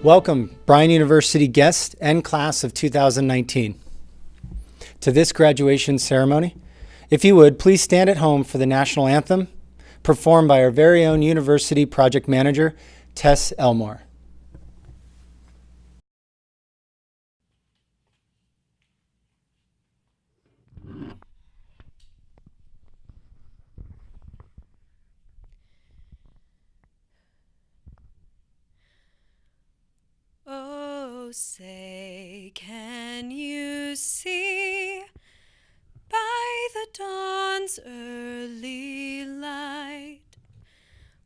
Welcome, Bryan University guests and class of 2019, to this graduation ceremony. If you would, please stand at home for the national anthem, performed by our very own university project manager, Tess Elmore. Oh, say, can you see by the dawn's early light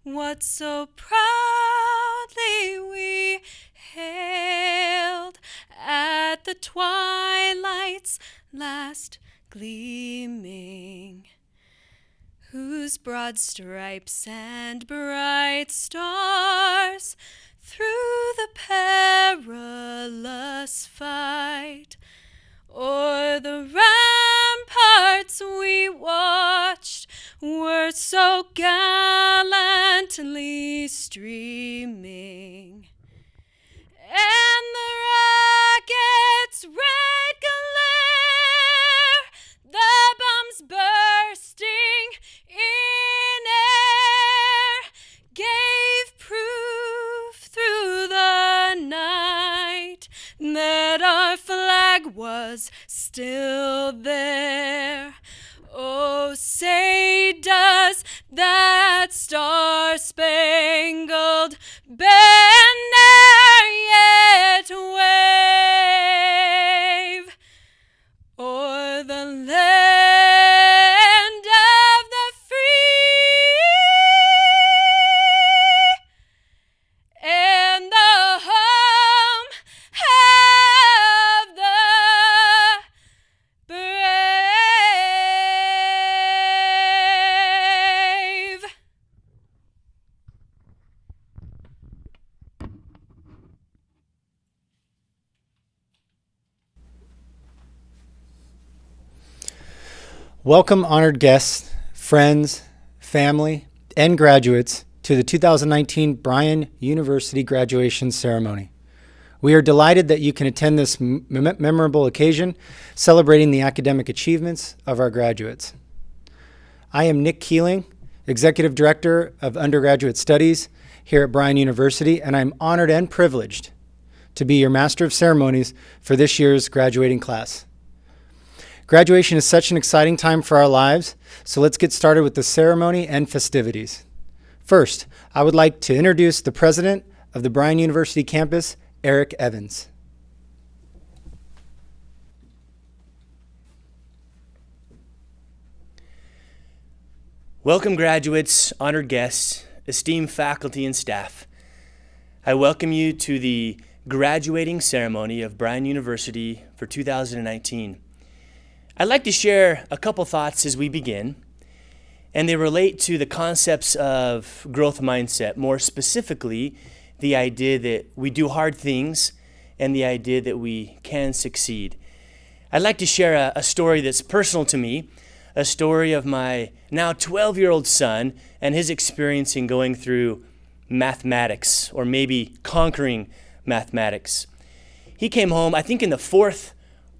what so proudly we hailed at the twilight's last gleaming, whose broad stripes and bright stars through the perilous fight o'er the ramparts we watched were so gallantly streaming, and the rocket's red glare, the bombs bursting in air, gave proof through the night that our flag was still there. Oh, say, does that star-spangled banner yet wave o'er the land of the free and the home of the brave? Welcome, honored guests, friends, family, and graduates to the 2019 Bryan University graduation ceremony. We are delighted that you can attend this memorable occasion celebrating the academic achievements of our graduates. I am Nick Keeling, Executive Director of Undergraduate Studies here at Bryan University, and I'm honored and privileged to be your Master of Ceremonies for this year's graduating class. Graduation is such an exciting time for our lives, so let's get started with the ceremony and festivities. First, I would like to introduce the president of the Bryan University campus, Eric Evans. Welcome, graduates, honored guests, esteemed faculty and staff. I welcome you to the graduating ceremony of Bryan University for 2019. I'd like to share a couple thoughts as we begin, and they relate to the concepts of growth mindset, more specifically, the idea that we do hard things and the idea that we can succeed. I'd like to share a story that's personal to me, a story of my now 12-year-old son and his experience in going through mathematics, or maybe conquering mathematics. He came home, I think in the 4th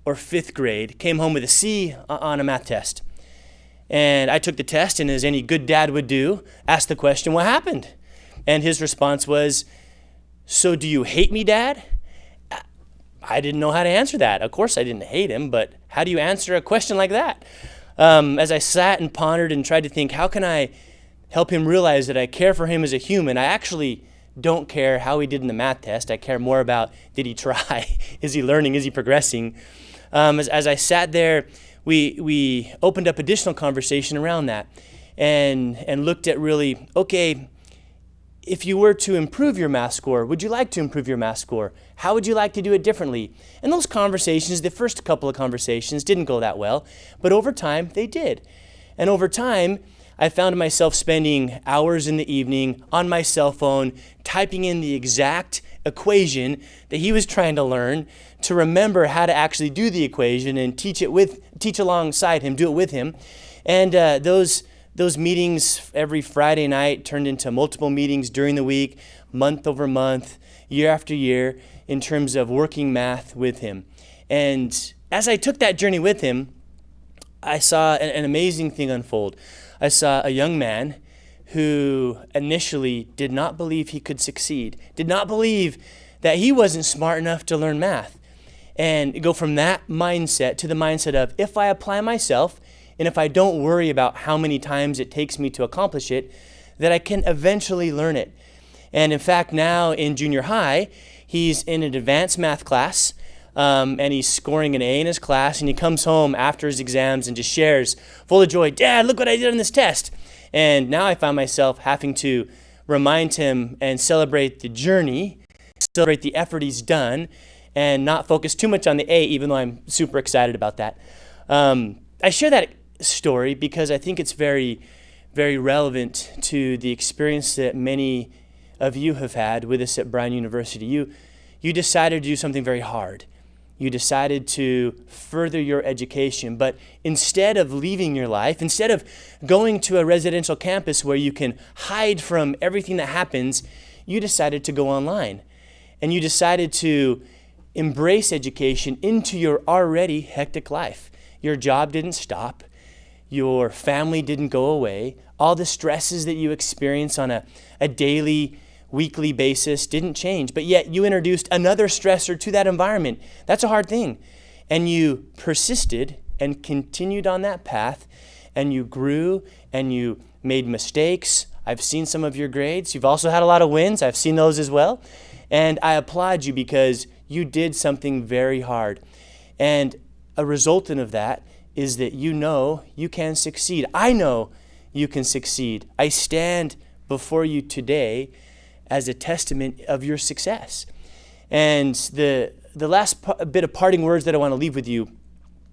or 5th grade, came home with a C on a math test. And I took the test, and as any good dad would do, asked the question, what happened? And his response was, so do you hate me, Dad? I didn't know how to answer that. Of course I didn't hate him, but how do you answer a question like that? As I sat and pondered and tried to think, how can I help him realize that I care for him as a human? I actually don't care how he did in the math test. I care more about, did he try? Is he learning? Is he progressing? As I sat there, we opened up additional conversation around that and looked at really, okay, if you were to improve your math score, would you like to improve your math score? How would you like to do it differently? And those conversations, the first couple of conversations didn't go that well, but over time they did. And over time, I found myself spending hours in the evening on my cell phone, typing in the exact equation that he was trying to learn, to remember how to actually do the equation and teach alongside him, do it with him. And those meetings every Friday night turned into multiple meetings during the week, month over month, year after year in terms of working math with him. And as I took that journey with him, I saw an amazing thing unfold. I saw a young man who initially did not believe he could succeed, did not believe that he wasn't smart enough to learn math, and go from that mindset to the mindset of, if I apply myself and if I don't worry about how many times it takes me to accomplish it, that I can eventually learn it. And in fact, now in junior high, he's in an advanced math class, and he's scoring an A in his class, and he comes home after his exams and just shares, full of joy, "Dad, look what I did on this test." And now I find myself having to remind him and celebrate the journey, celebrate the effort he's done, and not focus too much on the A, even though I'm super excited about that. I share that story because I think it's very, very relevant to the experience that many of you have had with us at Bryan University. You decided to do something very hard. You decided to further your education, but instead of leaving your life, instead of going to a residential campus where you can hide from everything that happens, you decided to go online. And you decided to embrace education into your already hectic life. Your job didn't stop. Your family didn't go away. All the stresses that you experience on a daily, weekly basis didn't change, but yet you introduced another stressor to that environment. That's a hard thing. And you persisted and continued on that path, and you grew and you made mistakes. I've seen some of your grades. You've also had a lot of wins. I've seen those as well. And I applaud you because you did something very hard. And a resultant of that is that you know you can succeed. I know you can succeed. I stand before you today as a testament of your success. And the last bit of parting words that I want to leave with you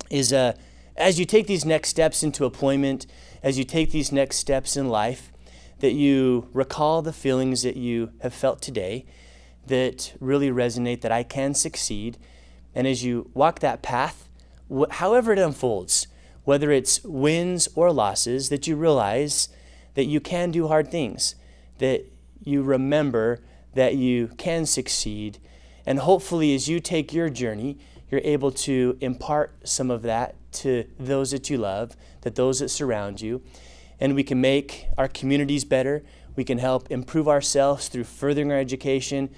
is as you take these next steps into employment, as you take these next steps in life, that you recall the feelings that you have felt today that really resonate, that I can succeed. And as you walk that path, however it unfolds, whether it's wins or losses, that you realize that you can do hard things, that you remember that you can succeed. And hopefully as you take your journey, you're able to impart some of that to those that you love, that those that surround you. And we can make our communities better. We can help improve ourselves through furthering our education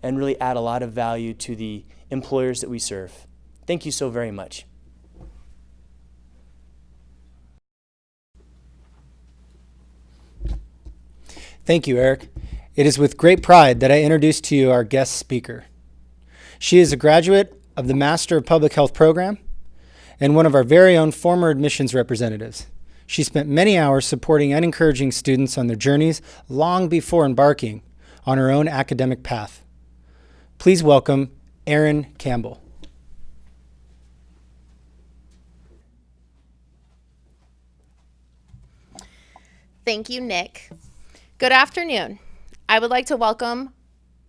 and really add a lot of value to the employers that we serve. Thank you so very much. Thank you, Eric. It is with great pride that I introduce to you our guest speaker. She is a graduate of the Master of Public Health program and one of our very own former admissions representatives. She spent many hours supporting and encouraging students on their journeys long before embarking on her own academic path. Please welcome Erin Campbell. Thank you, Nick. Good afternoon. I would like to welcome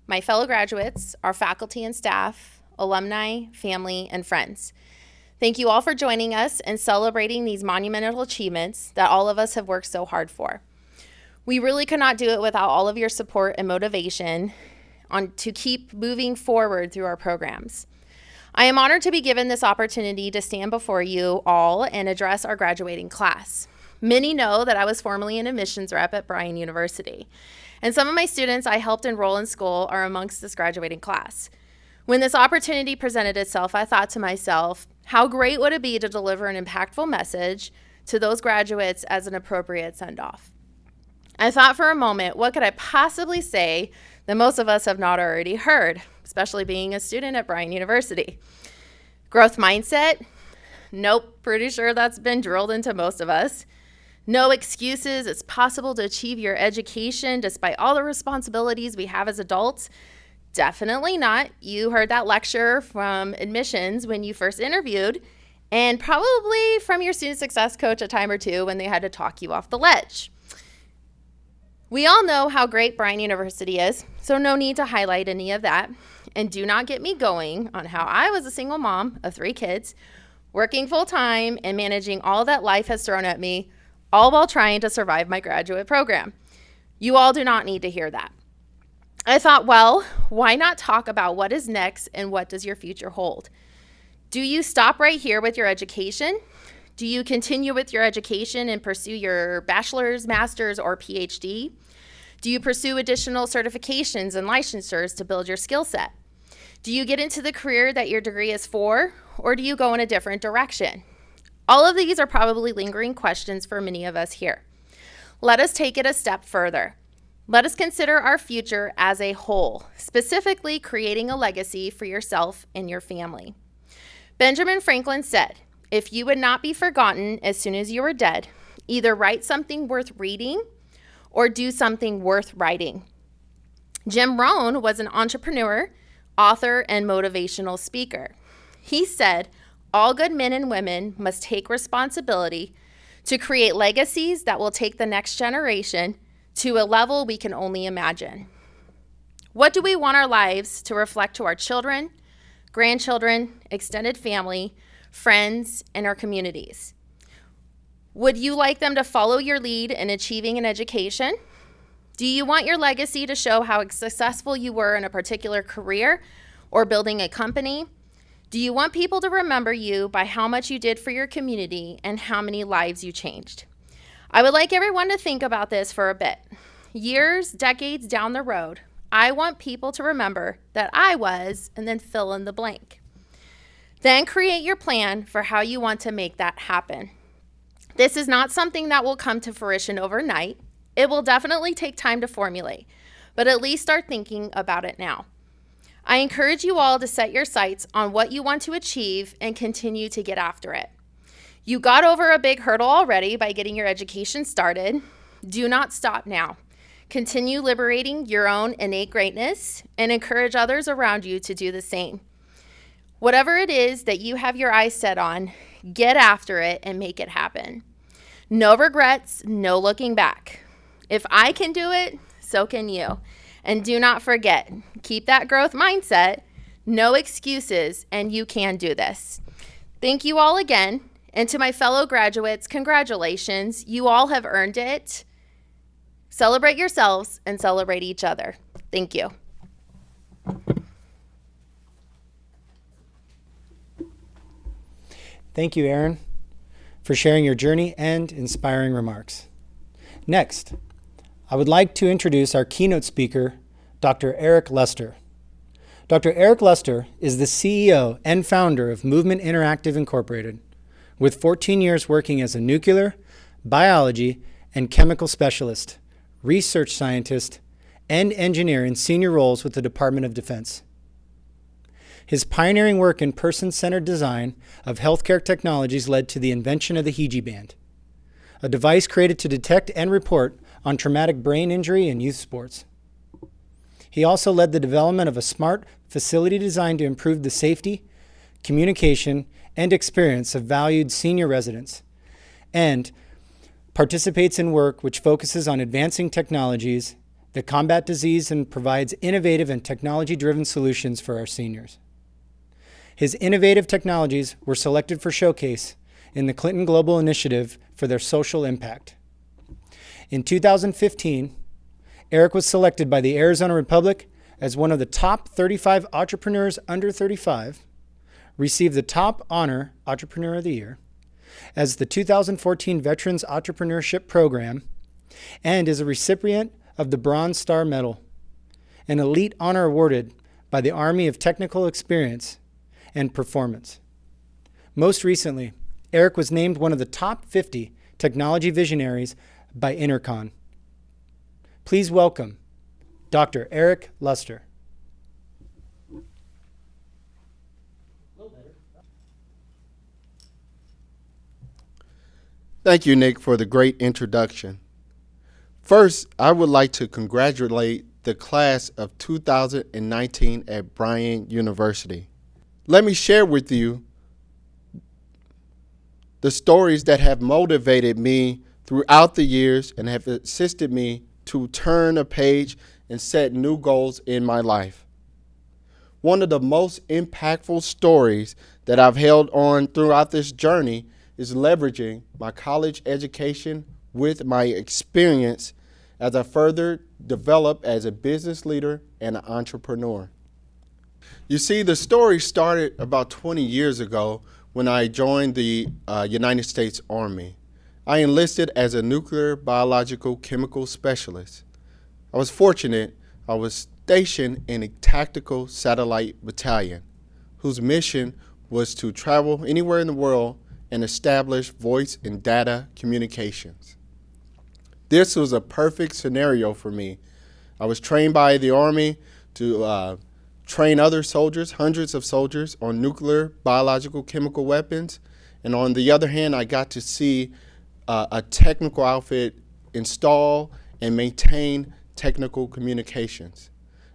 my fellow graduates, our faculty and staff, alumni, family, and friends. Thank you all for joining us and celebrating these monumental achievements that all of us have worked so hard for. We really could not do it without all of your support and motivation to keep moving forward through our programs. I am honored to be given this opportunity to stand before you all and address our graduating class. Many know that I was formerly an admissions rep at Bryan University, and some of my students I helped enroll in school are amongst this graduating class. When this opportunity presented itself, I thought to myself, how great would it be to deliver an impactful message to those graduates as an appropriate send-off? I thought for a moment, what could I possibly say that most of us have not already heard, especially being a student at Bryan University? Growth mindset? Nope, pretty sure that's been drilled into most of us. No excuses, it's possible to achieve your education despite all the responsibilities we have as adults. Definitely not. You heard that lecture from admissions when you first interviewed, and probably from your student success coach a time or two when they had to talk you off the ledge. We all know how great Bryan University is, so no need to highlight any of that. And do not get me going on how I was a single mom of 3 kids, working full-time and managing all that life has thrown at me, all while trying to survive my graduate program. You all do not need to hear that. I thought, well, why not talk about what is next and what does your future hold? Do you stop right here with your education? Do you continue with your education and pursue your bachelor's, master's, or PhD? Do you pursue additional certifications and licensures to build your skill set? Do you get into the career that your degree is for, or do you go in a different direction? All of these are probably lingering questions for many of us here. Let us take it a step further. Let us consider our future as a whole, specifically creating a legacy for yourself and your family. Benjamin Franklin said, if you would not be forgotten as soon as you were dead, either write something worth reading or do something worth writing. Jim Rohn was an entrepreneur, author, and motivational speaker. He said, all good men and women must take responsibility to create legacies that will take the next generation to a level we can only imagine. What do we want our lives to reflect to our children, grandchildren, extended family, friends, and our communities? Would you like them to follow your lead in achieving an education? Do you want your legacy to show how successful you were in a particular career or building a company? Do you want people to remember you by how much you did for your community and how many lives you changed? I would like everyone to think about this for a bit. Years, decades down the road, I want people to remember that I was, and then fill in the blank. Then create your plan for how you want to make that happen. This is not something that will come to fruition overnight. It will definitely take time to formulate, but at least start thinking about it now. I encourage you all to set your sights on what you want to achieve and continue to get after it. You got over a big hurdle already by getting your education started. Do not stop now. Continue liberating your own innate greatness and encourage others around you to do the same. Whatever it is that you have your eyes set on, get after it and make it happen. No regrets, no looking back. If I can do it, so can you. And do not forget, keep that growth mindset, no excuses, and you can do this. Thank you all again. And to my fellow graduates, congratulations. You all have earned it. Celebrate yourselves and celebrate each other. Thank you. Thank you, Erin, for sharing your journey and inspiring remarks. Next, I would like to introduce our keynote speaker, Dr. Eric Lester. Dr. Eric Lester is the CEO and founder of Movement Interactive Incorporated, with 14 years working as a nuclear, biology, and chemical specialist, research scientist, and engineer in senior roles with the Department of Defense. His pioneering work in person-centered design of healthcare technologies led to the invention of the HEGI band, a device created to detect and report on traumatic brain injury in youth sports. He also led the development of a smart facility design to improve the safety, communication, and experience of valued senior residents, and participates in work which focuses on advancing technologies that combat disease and provides innovative and technology-driven solutions for our seniors. His innovative technologies were selected for showcase in the Clinton Global Initiative for their social impact. In 2015, Eric was selected by the Arizona Republic as one of the top 35 entrepreneurs under 35, received the top honor Entrepreneur of the Year, as the 2014 Veterans Entrepreneurship Program, and is a recipient of the Bronze Star Medal, an elite honor awarded by the Army of Technical Experience and Performance. Most recently, Eric was named one of the top 50 technology visionaries by Intercon. Please welcome Dr. Eric Lester. Thank you, Nick, for the great introduction. First, I would like to congratulate the class of 2019 at Bryan University. Let me share with you the stories that have motivated me throughout the years and have assisted me to turn a page and set new goals in my life. One of the most impactful stories that I've held on throughout this journey is leveraging my college education with my experience as I further developed as a business leader and an entrepreneur. You see, the story started about 20 years ago when I joined the United States Army. I enlisted as a nuclear biological chemical specialist. I was fortunate. I was stationed in a tactical satellite battalion whose mission was to travel anywhere in the world and establish voice and data communications. This was a perfect scenario for me. I was trained by the Army to train other soldiers, hundreds of soldiers, on nuclear, biological, chemical weapons. And on the other hand, I got to see a technical outfit install and maintain technical communications.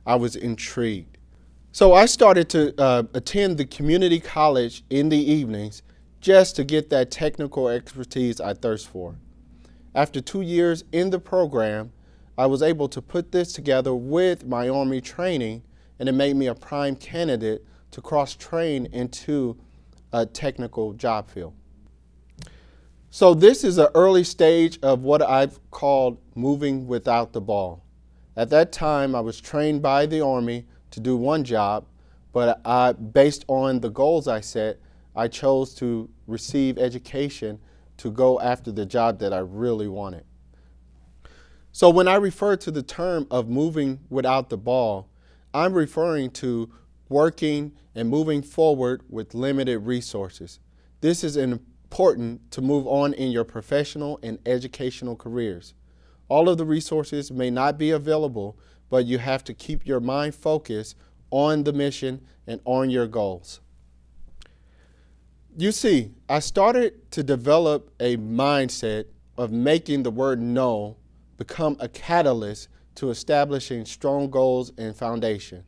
I was intrigued. So I started to attend the community college in the evenings just to get that technical expertise I thirst for. After 2 years in the program, I was able to put this together with my Army training, and it made me a prime candidate to cross-train into a technical job field. So this is an early stage of what I've called moving without the ball. At that time, I was trained by the Army to do one job, but based on the goals I set, I chose to receive education to go after the job that I really wanted. So when I refer to the term of moving without the ball, I'm referring to working and moving forward with limited resources. This is important to move on in your professional and educational careers. All of the resources may not be available, but you have to keep your mind focused on the mission and on your goals. You see, I started to develop a mindset of making the word no become a catalyst to establishing strong goals and foundation.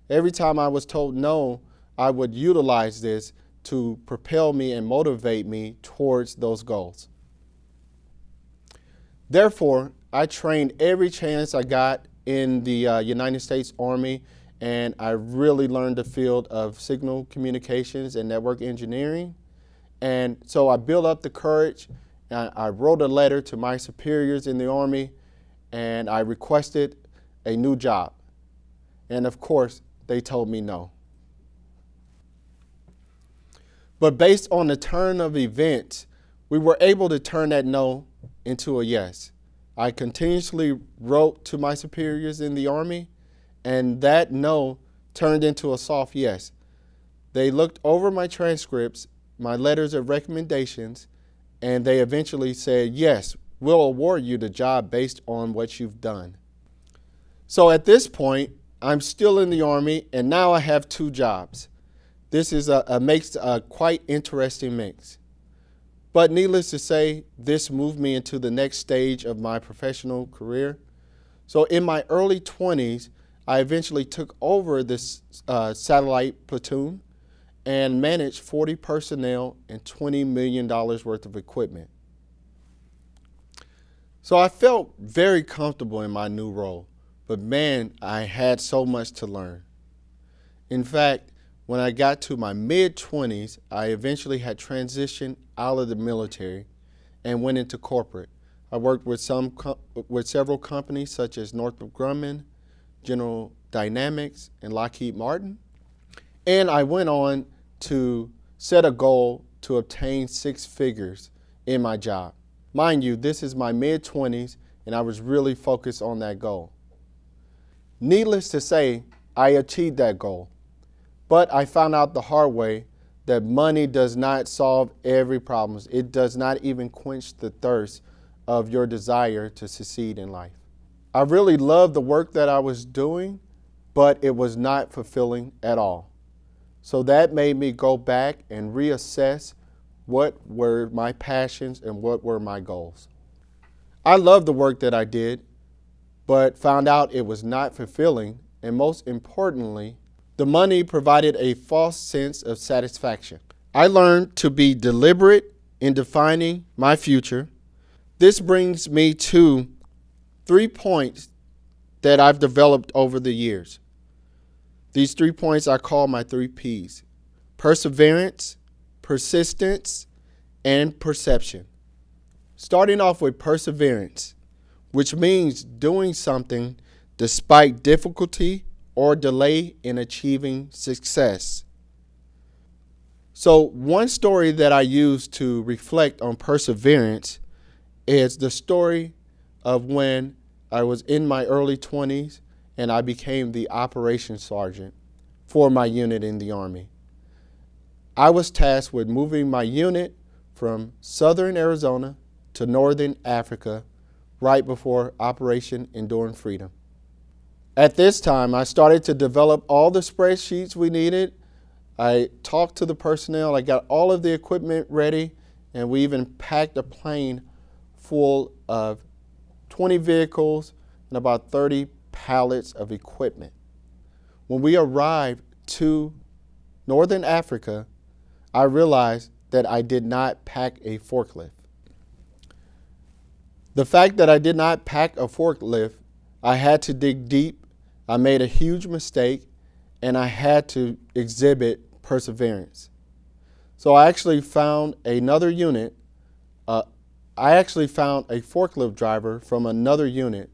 Every time I was told no, I would utilize this to propel me and motivate me towards those goals. Therefore, I trained every chance I got in the United States Army, and I really learned the field of signal communications and network engineering. And so I built up the courage. I wrote a letter to my superiors in the Army, and I requested a new job. And of course, they told me no. But based on the turn of events, we were able to turn that no into a yes. I continuously wrote to my superiors in the Army, and that no turned into a soft yes. They looked over my transcripts, my letters of recommendations, and they eventually said, yes, we'll award you the job based on what you've done. So at this point, I'm still in the Army, and now I have 2 jobs. This is makes a quite interesting mix. But needless to say, this moved me into the next stage of my professional career. So in my early 20s, I eventually took over this satellite platoon and managed 40 personnel and $20 million worth of equipment. So I felt very comfortable in my new role, but man, I had so much to learn. In fact, when I got to my mid-20s, I eventually had transitioned out of the military and went into corporate. I worked with several companies such as Northrop Grumman, General Dynamics, and Lockheed Martin. And I went on to set a goal to obtain 6 figures in my job. Mind you, this is my mid-20s, and I was really focused on that goal. Needless to say, I achieved that goal. But I found out the hard way that money does not solve every problem. It does not even quench the thirst of your desire to succeed in life. I really loved the work that I was doing, but it was not fulfilling at all. So that made me go back and reassess what were my passions and what were my goals. I loved the work that I did, but found out it was not fulfilling, and most importantly, the money provided a false sense of satisfaction. I learned to be deliberate in defining my future. This brings me to 3 points that I've developed over the years. These 3 points I call my 3 Ps: perseverance, persistence, and perception. Starting off with perseverance. which means doing something despite difficulty or delay in achieving success. So one story that I use to reflect on perseverance is the story of when I was in my early 20s and I became the operations sergeant for my unit in the Army. I was tasked with moving my unit from southern Arizona to northern Africa right before Operation Enduring Freedom. At this time, I started to develop all the spreadsheets we needed. I talked to the personnel, I got all of the equipment ready, and we even packed a plane full of 20 vehicles and about 30 pallets of equipment. When we arrived to northern Africa, I realized that I did not pack a forklift. The fact that I did not pack a forklift, I had to dig deep. I made a huge mistake, and I had to exhibit perseverance. So I actually found another unit. I actually found a forklift driver from another unit,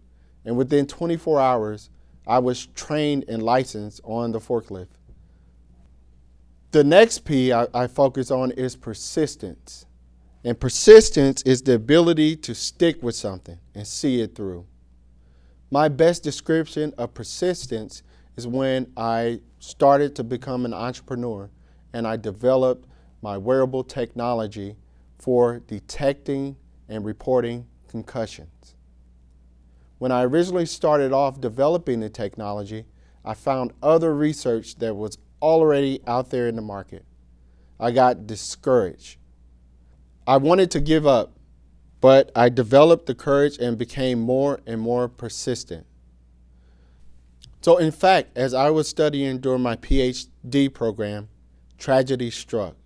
and within 24 hours, I was trained and licensed on the forklift. The next P I focus on is persistence. And persistence is the ability to stick with something and see it through. My best description of persistence is when I started to become an entrepreneur and I developed my wearable technology for detecting and reporting concussions. When I originally started off developing the technology, I found other research that was already out there in the market. I got discouraged. I wanted to give up, but I developed the courage and became more and more persistent. So in fact, as I was studying during my PhD program, tragedy struck.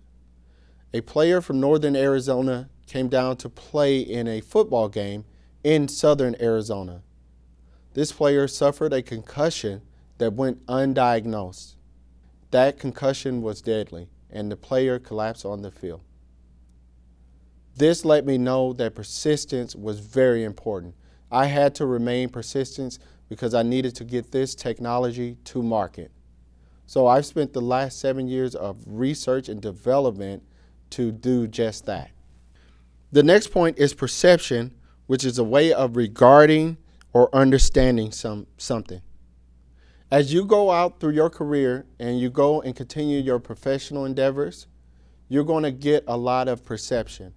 A player from northern Arizona came down to play in a football game in southern Arizona. This player suffered a concussion that went undiagnosed. That concussion was deadly, and the player collapsed on the field. This let me know that persistence was very important. I had to remain persistent because I needed to get this technology to market. So I've spent the last 7 years of research and development to do just that. The next point is perception, which is a way of regarding or understanding something. As you go out through your career and you go and continue your professional endeavors, you're going to get a lot of perception.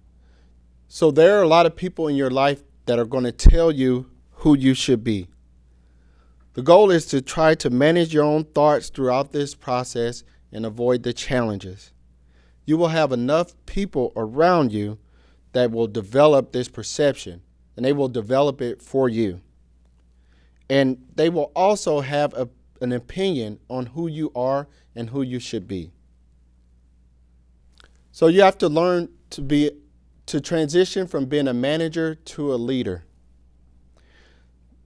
So there are a lot of people in your life that are going to tell you who you should be. The goal is to try to manage your own thoughts throughout this process and avoid the challenges. You will have enough people around you that will develop this perception, and they will develop it for you. And they will also have an opinion on who you are and who you should be. So you have to learn to transition from being a manager to a leader.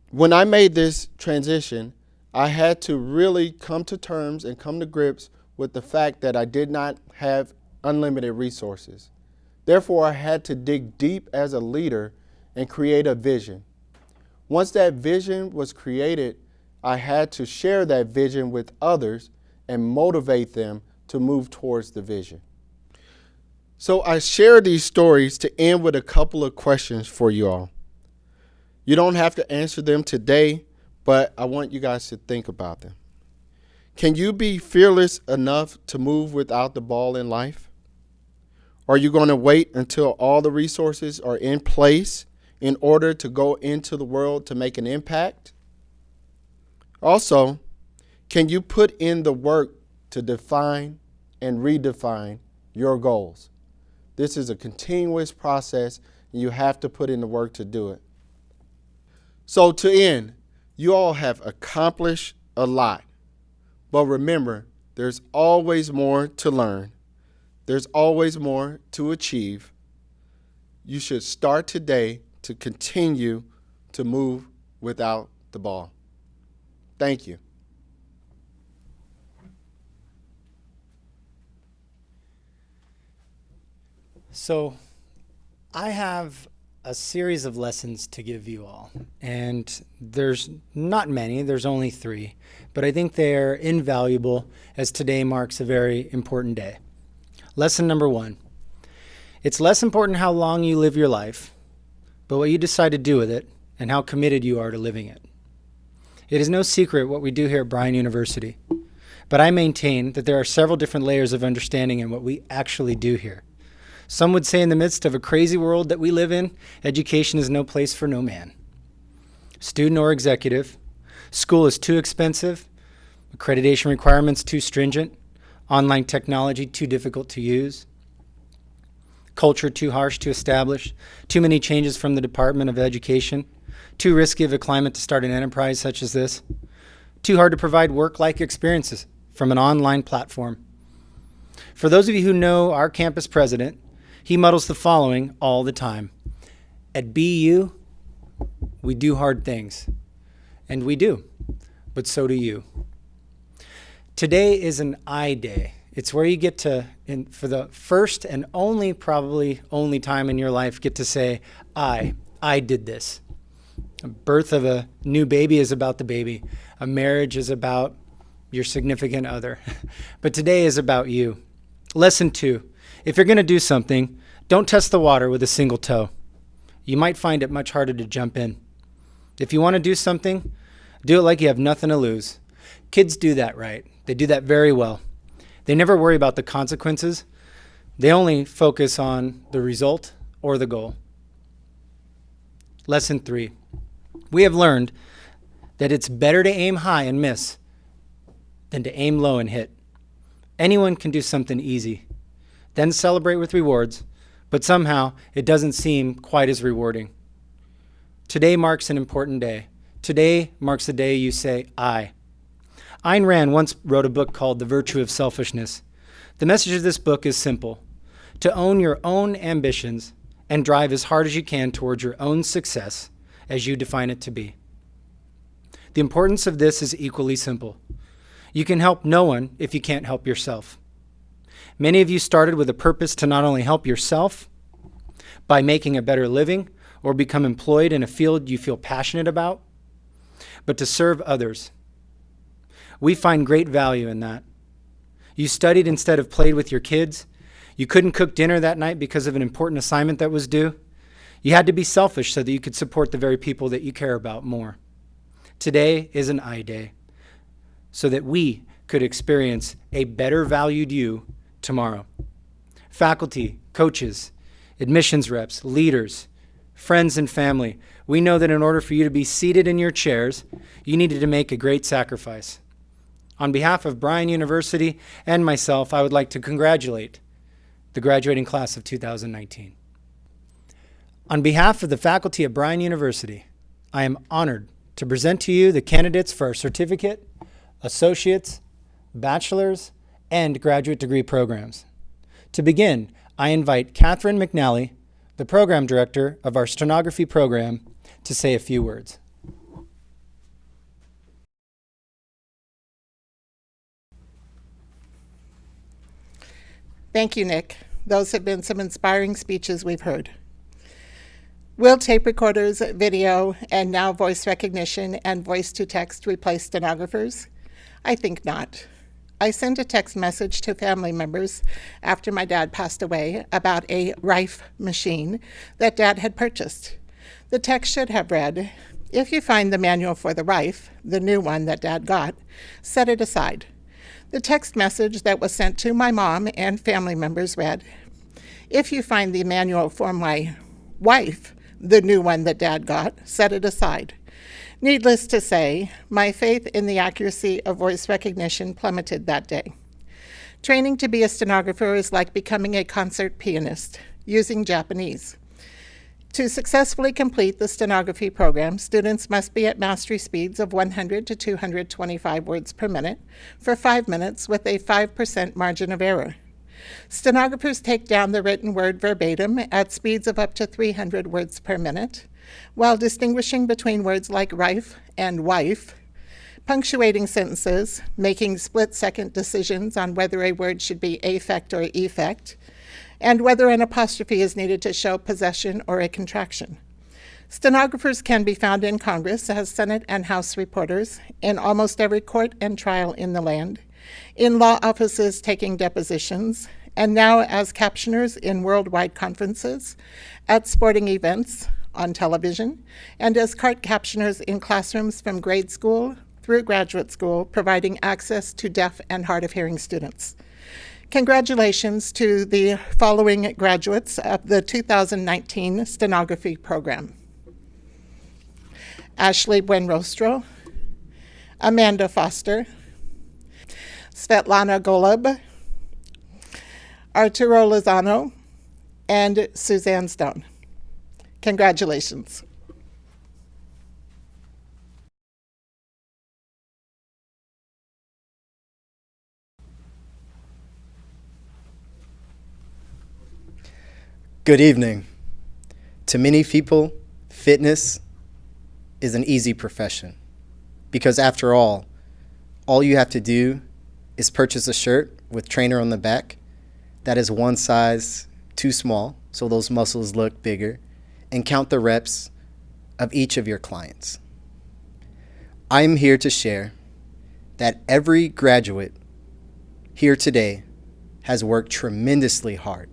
When I made this transition, I had to really come to terms and come to grips with the fact that I did not have unlimited resources. Therefore, I had to dig deep as a leader and create a vision. Once that vision was created, I had to share that vision with others and motivate them to move towards the vision. So I share these stories to end with a couple of questions for you all. You don't have to answer them today, but I want you guys to think about them. Can you be fearless enough to move without the ball in life? Are you going to wait until all the resources are in place in order to go into the world to make an impact? Also, can you put in the work to define and redefine your goals? This is a continuous process, and you have to put in the work to do it. So to end, you all have accomplished a lot. But remember, there's always more to learn. There's always more to achieve. You should start today to continue to move without the ball. Thank you. So I have a series of lessons to give you all. And there's not many, there's only 3. But I think they're invaluable as today marks a very important day. Lesson number 1. It's less important how long you live your life, but what you decide to do with it and how committed you are to living it. It is no secret what we do here at Bryan University, but I maintain that there are several different layers of understanding in what we actually do here. Some would say in the midst of a crazy world that we live in, education is no place for no man. Student or executive, school is too expensive, accreditation requirements too stringent, online technology too difficult to use, culture too harsh to establish, too many changes from the Department of Education, too risky of a climate to start an enterprise such as this, too hard to provide work-like experiences from an online platform. For those of you who know our campus president, he muddles the following all the time. At BU, we do hard things. And we do, but so do you. Today is an I day. It's where you get to, for the first and probably only time in your life, get to say, I did this. A birth of a new baby is about the baby. A marriage is about your significant other. But today is about you. Lesson 2. If you're going to do something, don't test the water with a single toe. You might find it much harder to jump in. If you want to do something, do it like you have nothing to lose. Kids do that right. They do that very well. They never worry about the consequences. They only focus on the result or the goal. Lesson 3. We have learned that it's better to aim high and miss than to aim low and hit. Anyone can do something easy, then celebrate with rewards, but somehow it doesn't seem quite as rewarding. Today marks an important day. Today marks the day you say, I. Ayn Rand once wrote a book called The Virtue of Selfishness. The message of this book is simple: to own your own ambitions and drive as hard as you can towards your own success as you define it to be. The importance of this is equally simple. You can help no one if you can't help yourself. Many of you started with a purpose to not only help yourself by making a better living or become employed in a field you feel passionate about, but to serve others. We find great value in that. You studied instead of played with your kids. You couldn't cook dinner that night because of an important assignment that was due. You had to be selfish so that you could support the very people that you care about more. Today is an I day, so that we could experience a better valued you tomorrow. Faculty, coaches, admissions reps, leaders, friends and family, we know that in order for you to be seated in your chairs, you needed to make a great sacrifice. On behalf of Bryan University and myself, I would like to congratulate the graduating class of 2019. On behalf of the faculty at Bryan University, I am honored to present to you the candidates for our certificate, associates, bachelor's, and graduate degree programs. To begin, I invite Catherine McNally, the program director of our stenography program, to say a few words. Thank you, Nick. Those have been some inspiring speeches we've heard. Will tape recorders, video, and now voice recognition and voice-to-text replace stenographers? I think not. I sent a text message to family members after my dad passed away about a Rife machine that Dad had purchased. The text should have read, "If you find the manual for the Rife, the new one that Dad got, set it aside." The text message that was sent to my mom and family members read, "If you find the manual for my wife, the new one that Dad got, set it aside." Needless to say, my faith in the accuracy of voice recognition plummeted that day. Training to be a stenographer is like becoming a concert pianist, using Japanese. To successfully complete the stenography program, students must be at mastery speeds of 100 to 225 words per minute for 5 minutes with a 5% margin of error. Stenographers take down the written word verbatim at speeds of up to 300 words per minute, while distinguishing between words like rife and wife, punctuating sentences, making split-second decisions on whether a word should be affect or effect, and whether an apostrophe is needed to show possession or a contraction. Stenographers can be found in Congress as Senate and House reporters, in almost every court and trial in the land, in law offices taking depositions, and now as captioners in worldwide conferences, at sporting events, on television, and as cart captioners in classrooms from grade school through graduate school, providing access to deaf and hard of hearing students. Congratulations to the following graduates of the 2019 Stenography program: Ashley Buenrostro, Amanda Foster, Svetlana Golub, Arturo Lozano, and Suzanne Stone. Congratulations. Good evening. To many people, fitness is an easy profession because after all you have to do is purchase a shirt with trainer on the back that is one size too small, so those muscles look bigger, and count the reps of each of your clients. I am here to share that every graduate here today has worked tremendously hard.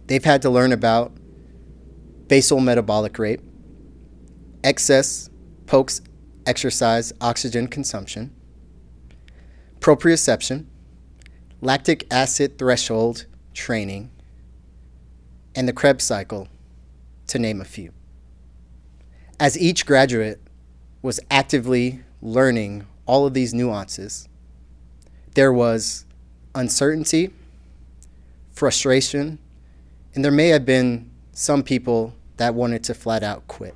They've had to learn about basal metabolic rate, excess post-exercise oxygen consumption, proprioception, lactic acid threshold training, and the Krebs cycle, to name a few. As each graduate was actively learning all of these nuances, there was uncertainty, frustration, and there may have been some people that wanted to flat out quit.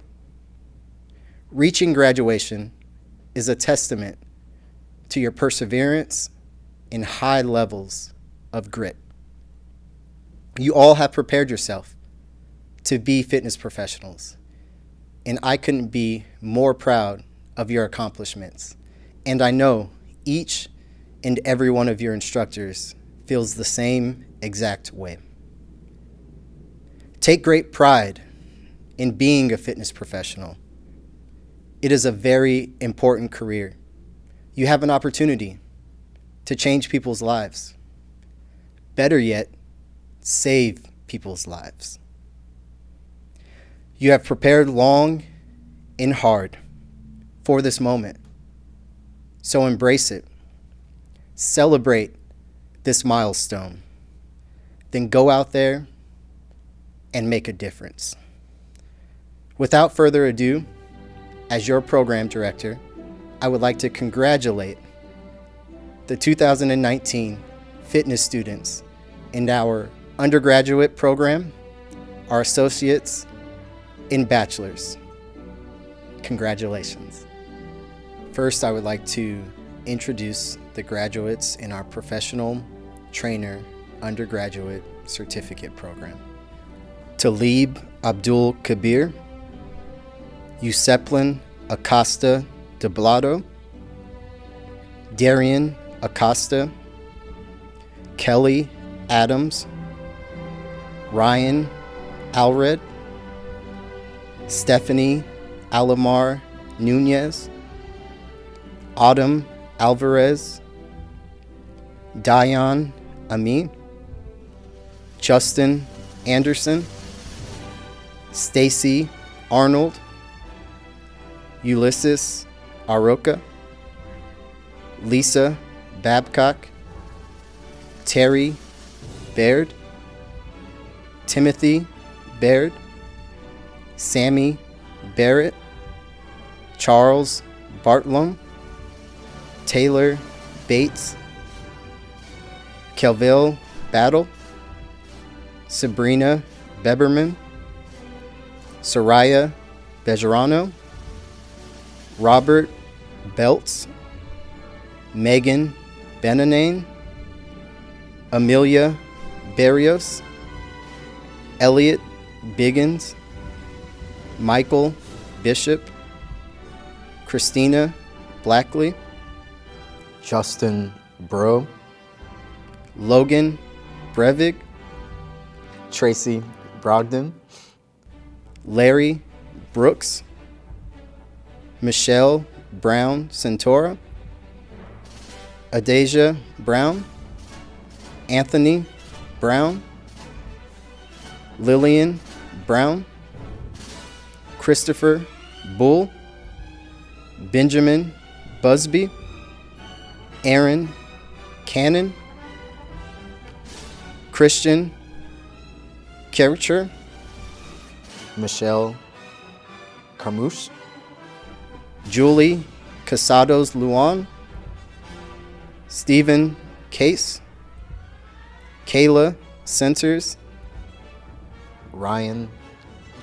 Reaching graduation is a testament to your perseverance and high levels of grit. You all have prepared yourself to be fitness professionals, and I couldn't be more proud of your accomplishments. And I know each and every one of your instructors feels the same exact way. Take great pride in being a fitness professional. It is a very important career. You have an opportunity to change people's lives. Better yet, save people's lives. You have prepared long and hard for this moment. So embrace it. Celebrate this milestone. Then go out there and make a difference. Without further ado, as your program director, I would like to congratulate the 2019 fitness students in our undergraduate program, our associates, and bachelors. Congratulations. First, I would like to introduce the graduates in our professional trainer undergraduate certificate program. Talib Abdul Kabir, Yuseplin Acosta de Blado, Darian Acosta, Kelly Adams, Ryan Alred, Stephanie Alamar Nunez, Autumn Alvarez, Dion Ami, Justin Anderson, Stacy Arnold, Ulysses Aroka, Lisa Babcock, Terry Baird, Timothy Baird, Sammy Barrett, Charles Bartlom, Taylor Bates, Kelville Battle, Sabrina Beberman, Soraya Bejarano, Robert Belts, Megan Benanane, Amelia Barrios, Elliot Biggins, Michael Bishop, Christina Blackley, Justin Bro, Logan Brevig, Tracy Brogdon, Larry Brooks, Michelle Brown Centora, Adasia Brown, Anthony Brown, Lillian Brown, Christopher Bull, Benjamin Busby, Aaron Cannon, Christian Kercher, Michelle Carmouche, Julie Casados Luan, Stephen Case, Kayla Centers, Ryan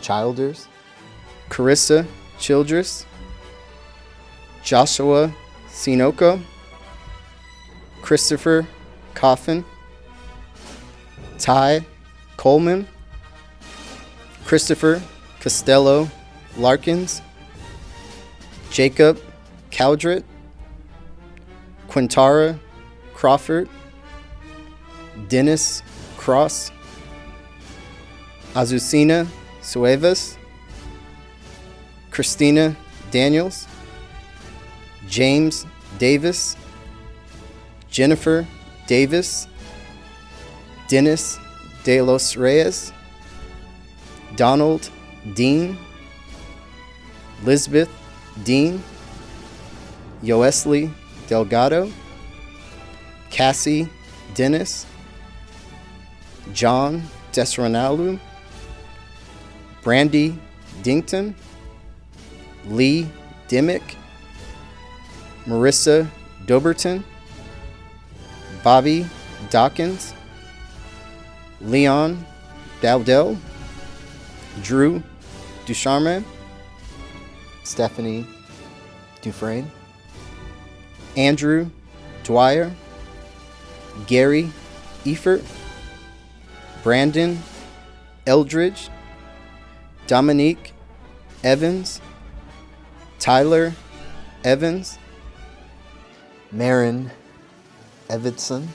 Childers, Carissa Childress, Joshua Sinoco, Christopher Coffin, Ty Coleman, Christopher Costello Larkins, Jacob Caldret, Quintara Crawford, Dennis Cross, Azucena Suevas, Christina Daniels, James Davis, Jennifer Davis, Dennis De Los Reyes, Donald Dean, Lisbeth Dean, Yoesley Delgado, Cassie Dennis, John Desronalu, Brandy Dinkton, Lee Dimmick, Marissa Doberton, Bobby Dawkins, Leon Dowdell, Drew Ducharme, Stephanie Dufresne, Andrew Dwyer, Gary Eifert, Brandon Eldridge, Dominique Evans, Tyler Evans, Marin Evidson,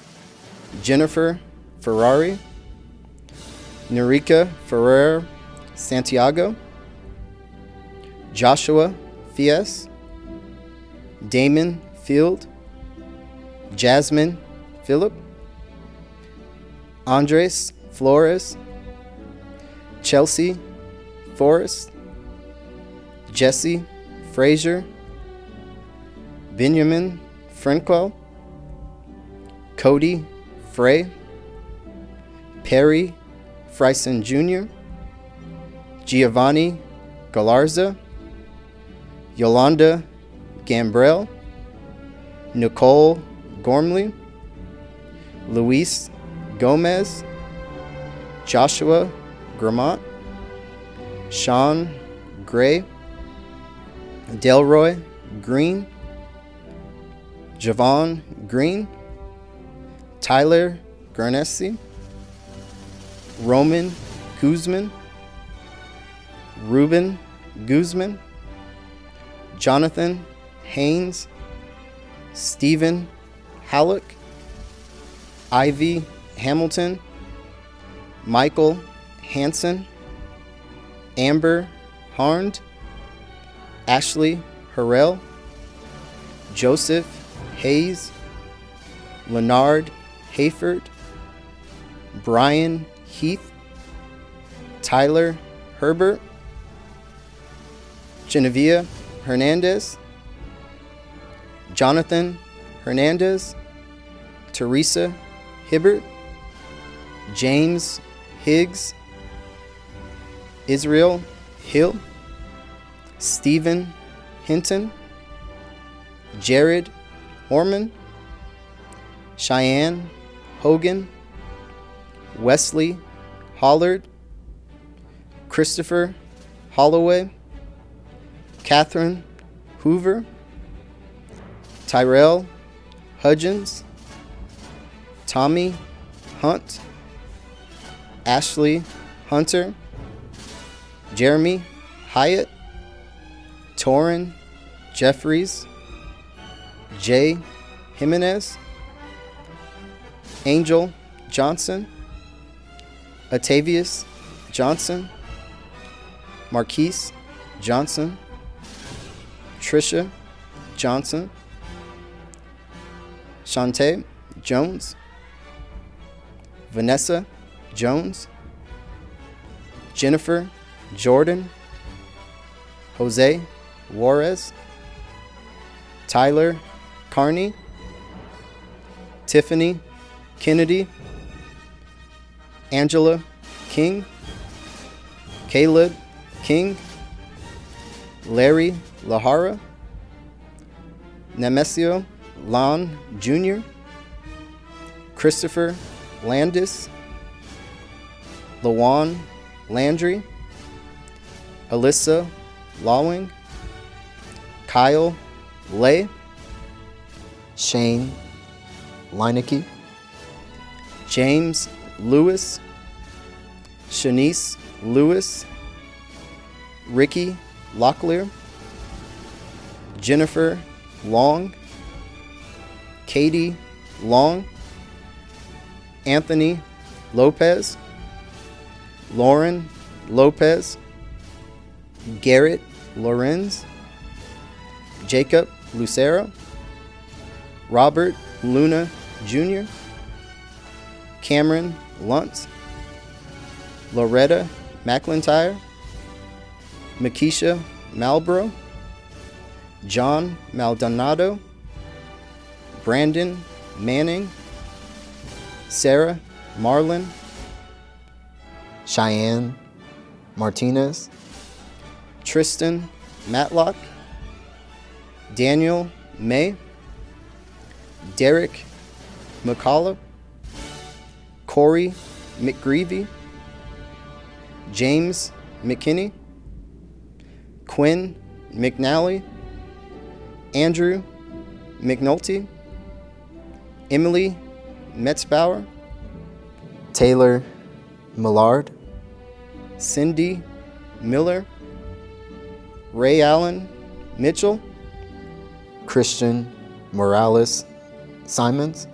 Jennifer Ferrari, Narika Ferrer Santiago, Joshua Fies, Damon Field, Jasmine Phillip, Andres Flores, Chelsea Forrest, Jesse Frazier, Benjamin Frenquel, Cody Frey, Perry Frison Jr., Giovanni Galarza, Yolanda Gambrell, Nicole Gormley, Luis Gomez, Joshua Gramont, Sean Gray, Delroy Green, Javon Green, Tyler Garnessi, Roman Guzman, Ruben Guzman, Jonathan Haynes, Stephen Halleck, Ivy Hamilton, Michael Hansen, Amber Harnd, Ashley Harrell, Joseph Hayes, Leonard Hayford, Brian Heath, Tyler Herbert, Genevieve Hernandez, Jonathan Hernandez, Teresa Hibbert, James Higgs, Israel Hill, Stephen Hinton, Jared Horman, Cheyenne Hogan, Wesley Hollard, Christopher Holloway, Catherine Hoover, Tyrell Hudgens, Tommy Hunt, Ashley Hunter, Jeremy Hyatt, Torrin Jeffries, Jay Jimenez, Angel Johnson, Atavius Johnson, Marquise Johnson, Trisha Johnson, Shantae Jones, Vanessa Jones, Jennifer Jordan, Jose Juarez, Tyler Carney, Tiffany Kennedy, Angela King, Caleb King, Larry Lahara, Nemesio Lon Jr., Christopher Landis, Lawan Landry, Alyssa Lawing, Kyle Lay, Shane Leineke, James Lewis, Shanice Lewis, Ricky Locklear, Jennifer Long, Katie Long, Anthony Lopez, Lauren Lopez, Garrett Lorenz, Jacob Lucero, Robert Luna Jr., Cameron Luntz, Loretta McIntyre, Makisha Malbro, John Maldonado, Brandon Manning, Sarah Marlin, Cheyenne Martinez, Tristan Matlock, Daniel May, Derek McCullough, Corey McGreevy, James McKinney, Quinn McNally, Andrew McNulty, Emily Metzbauer, Taylor Millard, Cindy Miller, Ray Allen Mitchell, Christian Morales Simons,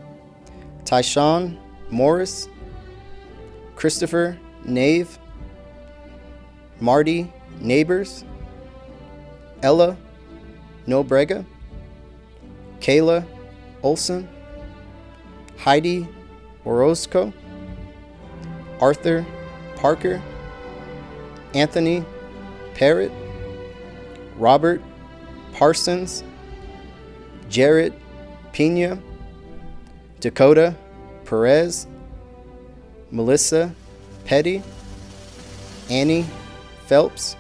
Tyshawn Morris, Christopher Nave, Marty Neighbors, Ella Nobrega, Kayla Olson, Heidi Orozco, Arthur Parker, Anthony Parrott, Robert Parsons, Jared Pena, Dakota Perez, Melissa Petty, Annie Phelps,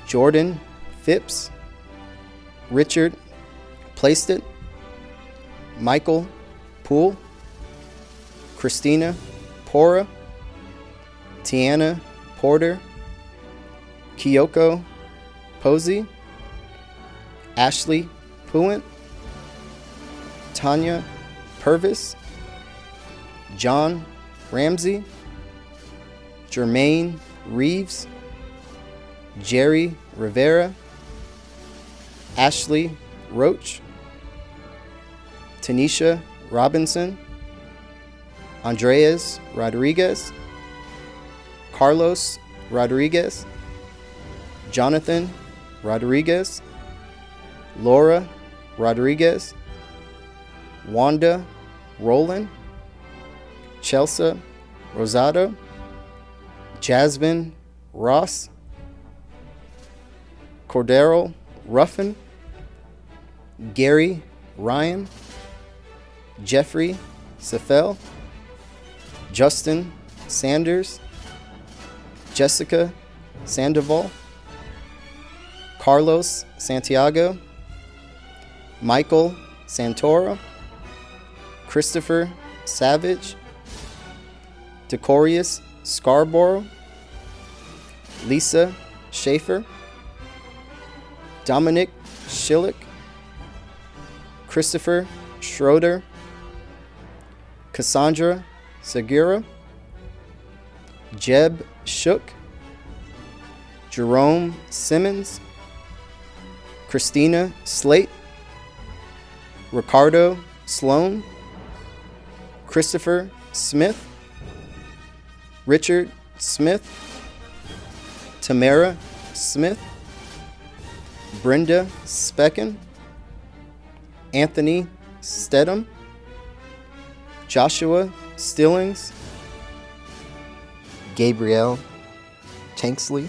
Jordan Phipps, Richard Placed, Michael Poole, Christina Pora, Tiana Porter, Kyoko Posey, Ashley Puent, Tanya Purvis, John Ramsey, Jermaine Reeves, Jerry Rivera, Ashley Roach, Tanisha Robinson, Andreas Rodriguez, Carlos Rodriguez, Jonathan Rodriguez, Laura Rodriguez, Wanda Rowland, Chelsea Rosado, Jasmine Ross, Cordero Ruffin, Gary Ryan, Jeffrey Sefel, Justin Sanders, Jessica Sandoval, Carlos Santiago, Michael Santoro, Christopher Savage, Decorius Scarborough, Lisa Schaefer, Dominic Schillick, Christopher Schroeder, Cassandra Segura, Jeb Shook, Jerome Simmons, Christina Slate, Ricardo Sloan, Christopher Smith, Richard Smith, Tamara Smith, Brenda Specken, Anthony Stedham, Joshua Stillings, Gabrielle Tanksley,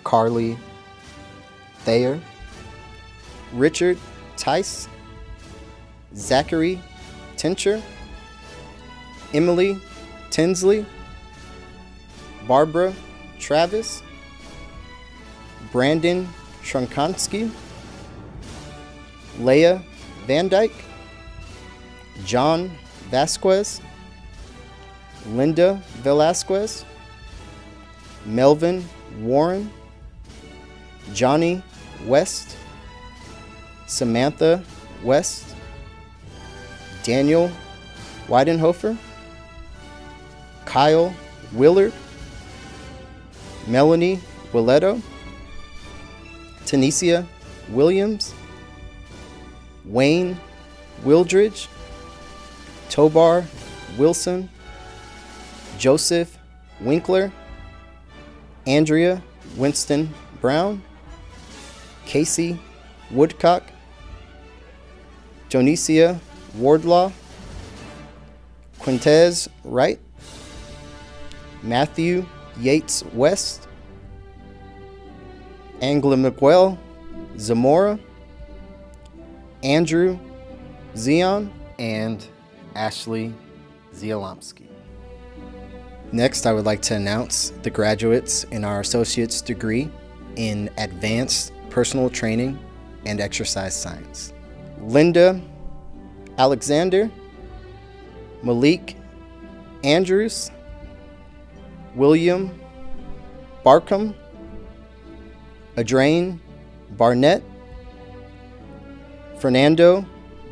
Carly Thayer, Richard Tice, Zachary Tincher, Emily Tinsley, Barbara Travis, Brandon Shrunkansky, Leah Van Dyke, John Vasquez, Linda Velasquez, Melvin Warren, Johnny West, Samantha West, Daniel Weidenhofer, Kyle Willard, Melanie Willetto, Tanisha Williams, Wayne Wildridge, Tobar Wilson, Joseph Winkler, Andrea Winston Brown, Casey Woodcock, Jonicia Wardlaw, Quintez Wright, Matthew Yates West, Angela Miguel Zamora, Andrew Zion, and Ashley Zielamski. Next, I would like to announce the graduates in our associate's degree in Advanced Personal Training and Exercise Science. Linda Alexander, Malik Andrews, William Barkham, Adrain Barnett, Fernando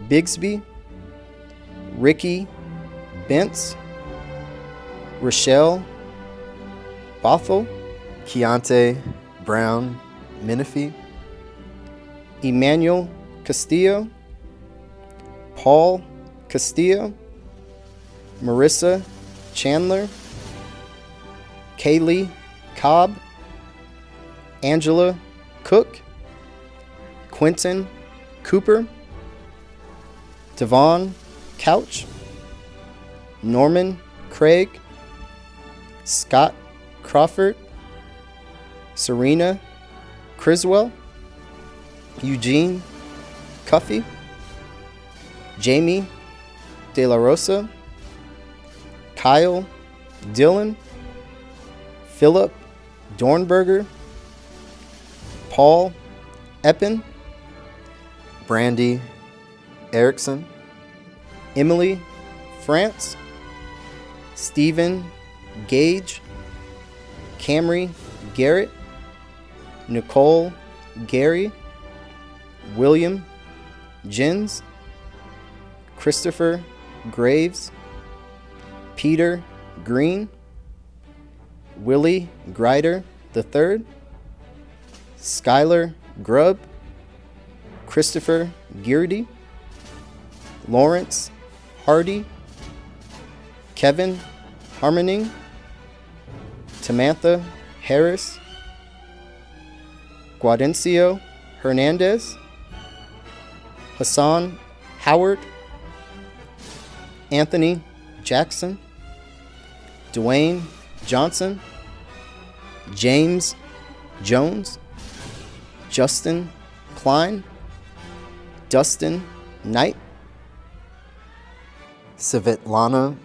Bigsby, Ricky Bentz, Rochelle Bothell, Keontae Brown Menifee, Emmanuel Castillo, Paul Castillo, Marissa Chandler, Kaylee Cobb, Angela Cook, Quentin Cooper, Devon Couch, Norman Craig, Scott Crawford, Serena Criswell, Eugene Cuffey, Jamie De La Rosa, Kyle Dillon, Philip Dornberger, Paul Eppen, Brandy Erickson, Emily France, Stephen Gage, Camry Garrett, Nicole Gary, William Jens, Christopher Graves, Peter Green, Willie Grider III, Skylar Grubb, Christopher Geardy, Lawrence Hardy, Kevin Harmoning, Tamantha Harris, Guadencio Hernandez, Hassan Howard, Anthony Jackson, Dwayne Johnson, James Jones, Justin Klein, Dustin Knight, Svetlana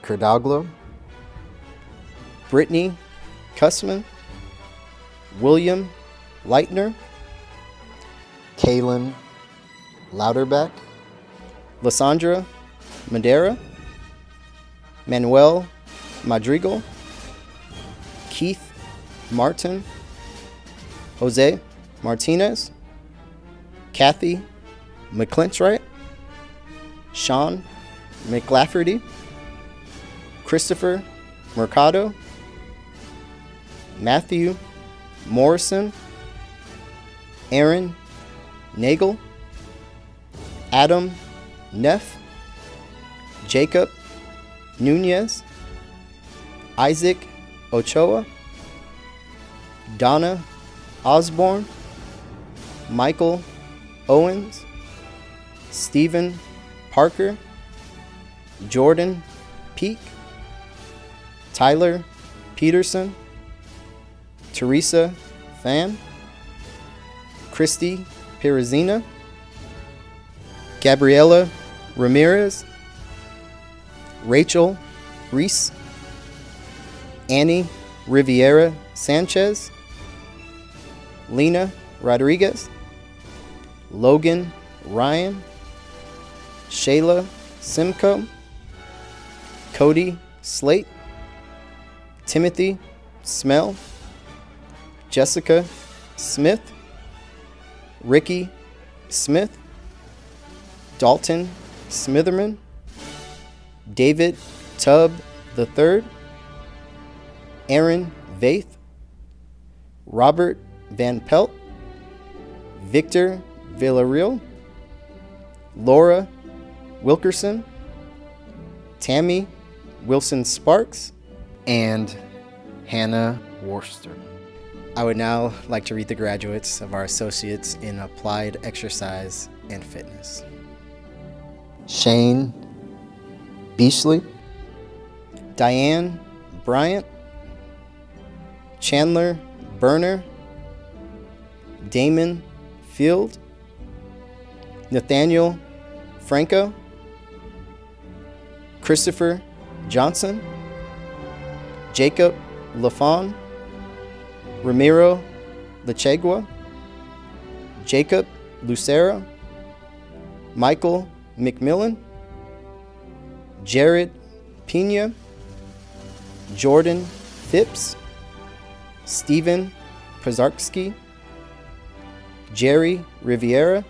Kerdoglo, Brittany Kussman, William Leitner, Kaylin Louderback, Lysandra Madera, Manuel Madrigal, Keith Martin, Jose Martinez, Kathy McClinchright, Sean McLafferty, Christopher Mercado, Matthew Morrison, Aaron Nagel, Adam Neff, Jacob Nunez, Isaac Ochoa, Donna Osborne, Michael Owens, Stephen Parker, Jordan Peak, Tyler Peterson, Teresa Pham, Christy Pirazina, Gabriela Ramirez, Rachel Reese, Annie Riviera Sanchez, Lena Rodriguez, Logan Ryan, Shayla Simcoe, Cody Slate, Timothy Smell, Jessica Smith, Ricky Smith, Dalton Smitherman, David Tubb III, Aaron Vaith, Robert Van Pelt, Victor Villarreal, Laura Wilkerson, Tammy Wilson Sparks, and Hannah Worcester. I would now like to read the graduates of our Associates in Applied Exercise and Fitness. Shane Beachley, Diane Bryant, Chandler Berner, Damon Field, Nathaniel Franco, Christopher Johnson, Jacob Lafon, Ramiro Lechegua, Jacob Lucero, Michael McMillan, Jared Pena, Jordan Phipps, Stephen Pazarski, Jerry Riviera,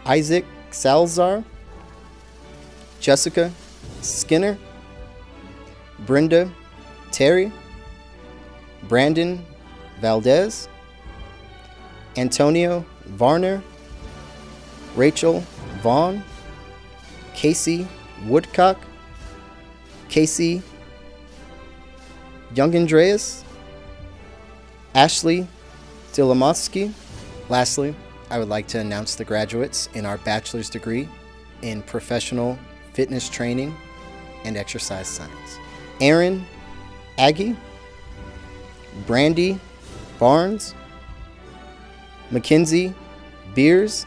Isaac Salazar, Jessica Skinner, Brenda Terry, Brandon Valdez, Antonio Varner, Rachel Vaughn, Casey Woodcock, Casey Youngandreas, Ashley Dilamovsky. Lastly, I would like to announce the graduates in our bachelor's degree in professional fitness training and exercise science. Aaron Aggie, Brandy Barnes, Mackenzie Beers,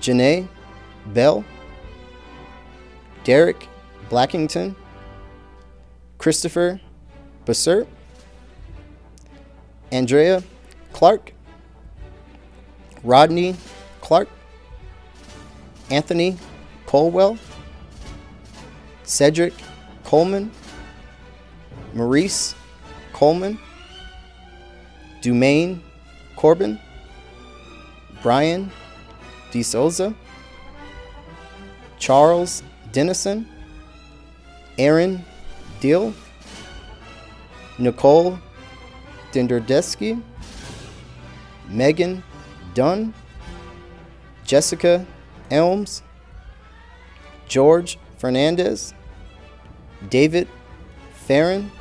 Janae Bell, Derek Blackington, Christopher Bassert, Andrea Clark, Rodney Clark, Anthony Colwell, Cedric Coleman, Maurice Coleman, Dumaine Corbin, Brian DeSouza, Charles Dennison, Aaron Dill, Nicole Denderdeski, Megan Dunn, Jessica Elms, George Fernandez, David Farron,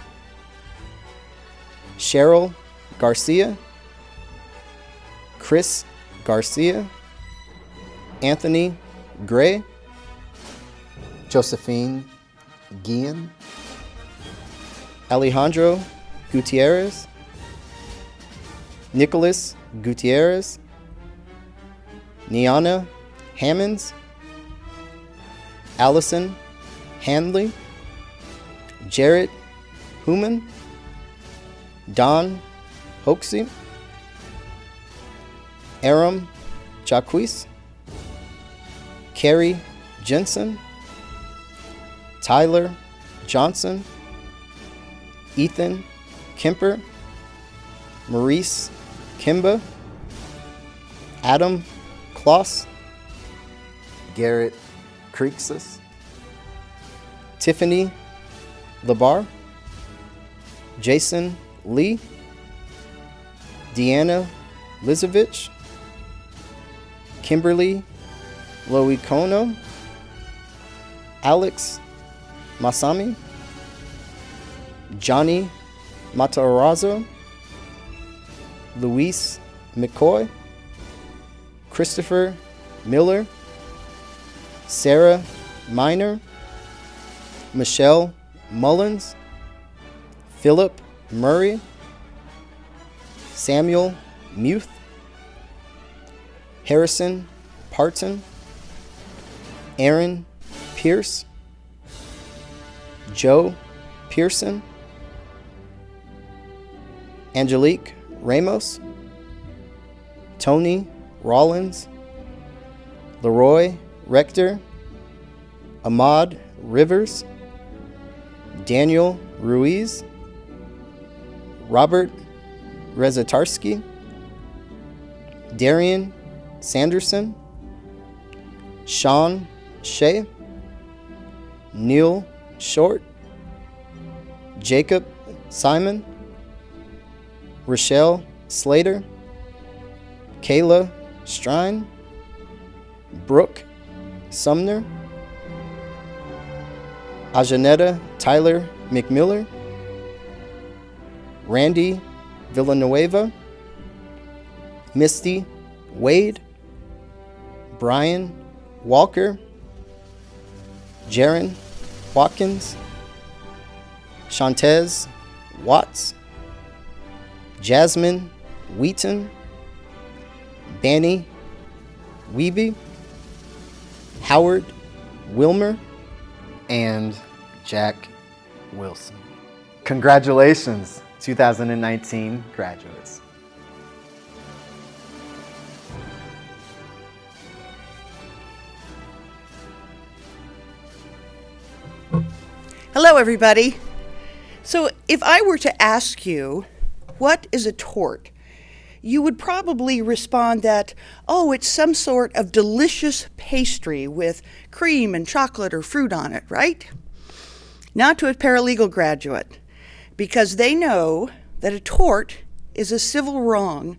Cheryl Garcia, Chris Garcia, Anthony Gray, Josephine Guillen, Alejandro Gutierrez, Nicholas Gutierrez, Niana Hammonds, Allison Handley, Jarrett Human, Don Hoxie, Aram Jacquis, Carrie Jensen, Tyler Johnson, Ethan Kemper, Maurice Kimba, Adam Kloss, Garrett Creeksis, Tiffany Labar, Jason Lee, Deanna Lizovich, Kimberly Loicono, Alex Masami, Johnny Matarazzo, Luis McCoy, Christopher Miller, Sarah Miner, Michelle Mullins, Philip Murray, Samuel Muth, Harrison Parton, Aaron Pierce, Joe Pearson, Angelique Ramos, Tony Rollins, Leroy Rector, Ahmad Rivers, Daniel Ruiz, Robert Rezatarski, Darian Sanderson, Sean Shea, Neil Short, Jacob Simon, Rochelle Slater, Kayla Strine, Brooke Sumner, Ajanetta Tyler McMiller, Randy Villanueva, Misty Wade, Brian Walker, Jaron Watkins, Shantez Watts, Jasmine Wheaton, Danny Weeby, Howard Wilmer, and Jack Wilson. Congratulations, 2019 graduates. Hello, everybody. So if I were to ask you, what is a tort? You would probably respond that, oh, it's some sort of delicious pastry with cream and chocolate or fruit on it, right? Not to a paralegal graduate, because they know that a tort is a civil wrong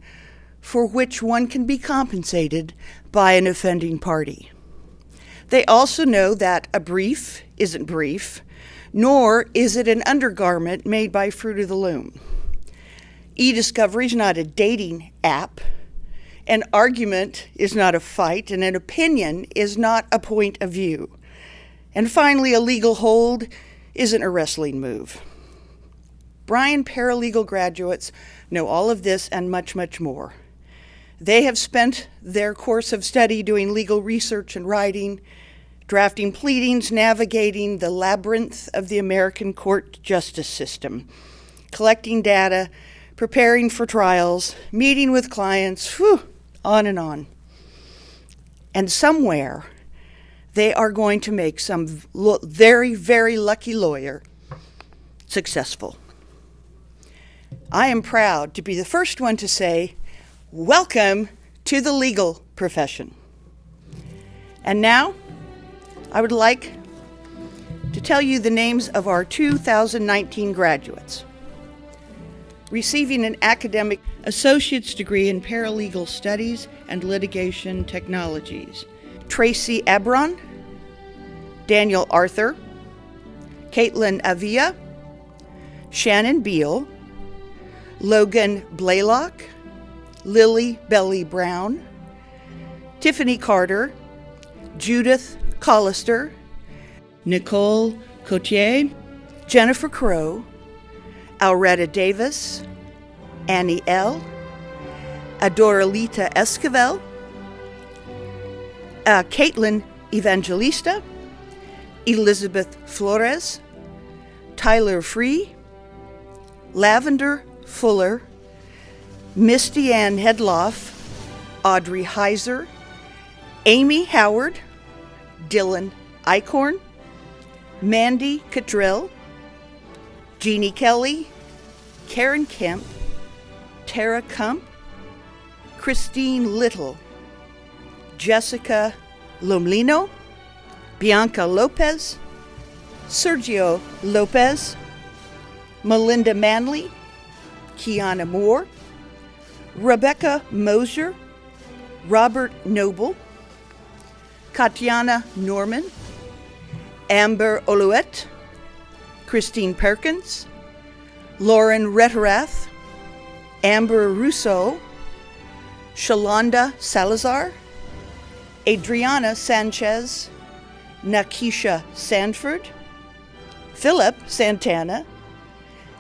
for which one can be compensated by an offending party. They also know that a brief isn't brief, nor is it an undergarment made by Fruit of the Loom. E-discovery is not a dating app. An argument is not a fight, and an opinion is not a point of view. And finally, a legal hold isn't a wrestling move. Bryan paralegal graduates know all of this and much, much more. They have spent their course of study doing legal research and writing, drafting pleadings, navigating the labyrinth of the American court justice system, collecting data, preparing for trials, meeting with clients, on and on. And somewhere, they are going to make some very, very lucky lawyer successful. I am proud to be the first one to say, welcome to the legal profession. And now, I would like to tell you the names of our 2019 graduates. Receiving an academic associate's degree in paralegal studies and litigation technologies, Tracy Abron, Daniel Arthur, Caitlin Avia, Shannon Beal, Logan Blaylock, Lily Belly Brown, Tiffany Carter, Judith Collister, Nicole Cotier, Jennifer Crow, Alretta Davis, Annie L., Adoralita Esquivel, Caitlin Evangelista, Elizabeth Flores, Tyler Free, Lavender Fuller, Misty Ann Hedloff, Audrey Heiser, Amy Howard, Dylan Eichhorn, Mandy Cottrell, Jeannie Kelly, Karen Kemp, Tara Kump, Christine Little, Jessica Lomlino, Bianca Lopez, Sergio Lopez, Melinda Manley, Kiana Moore, Rebecca Mosier, Robert Noble, Katiana Norman, Amber Oluet, Christine Perkins, Lauren Retterath, Amber Rousseau, Shalonda Salazar, Adriana Sanchez, Nakisha Sanford, Philip Santana,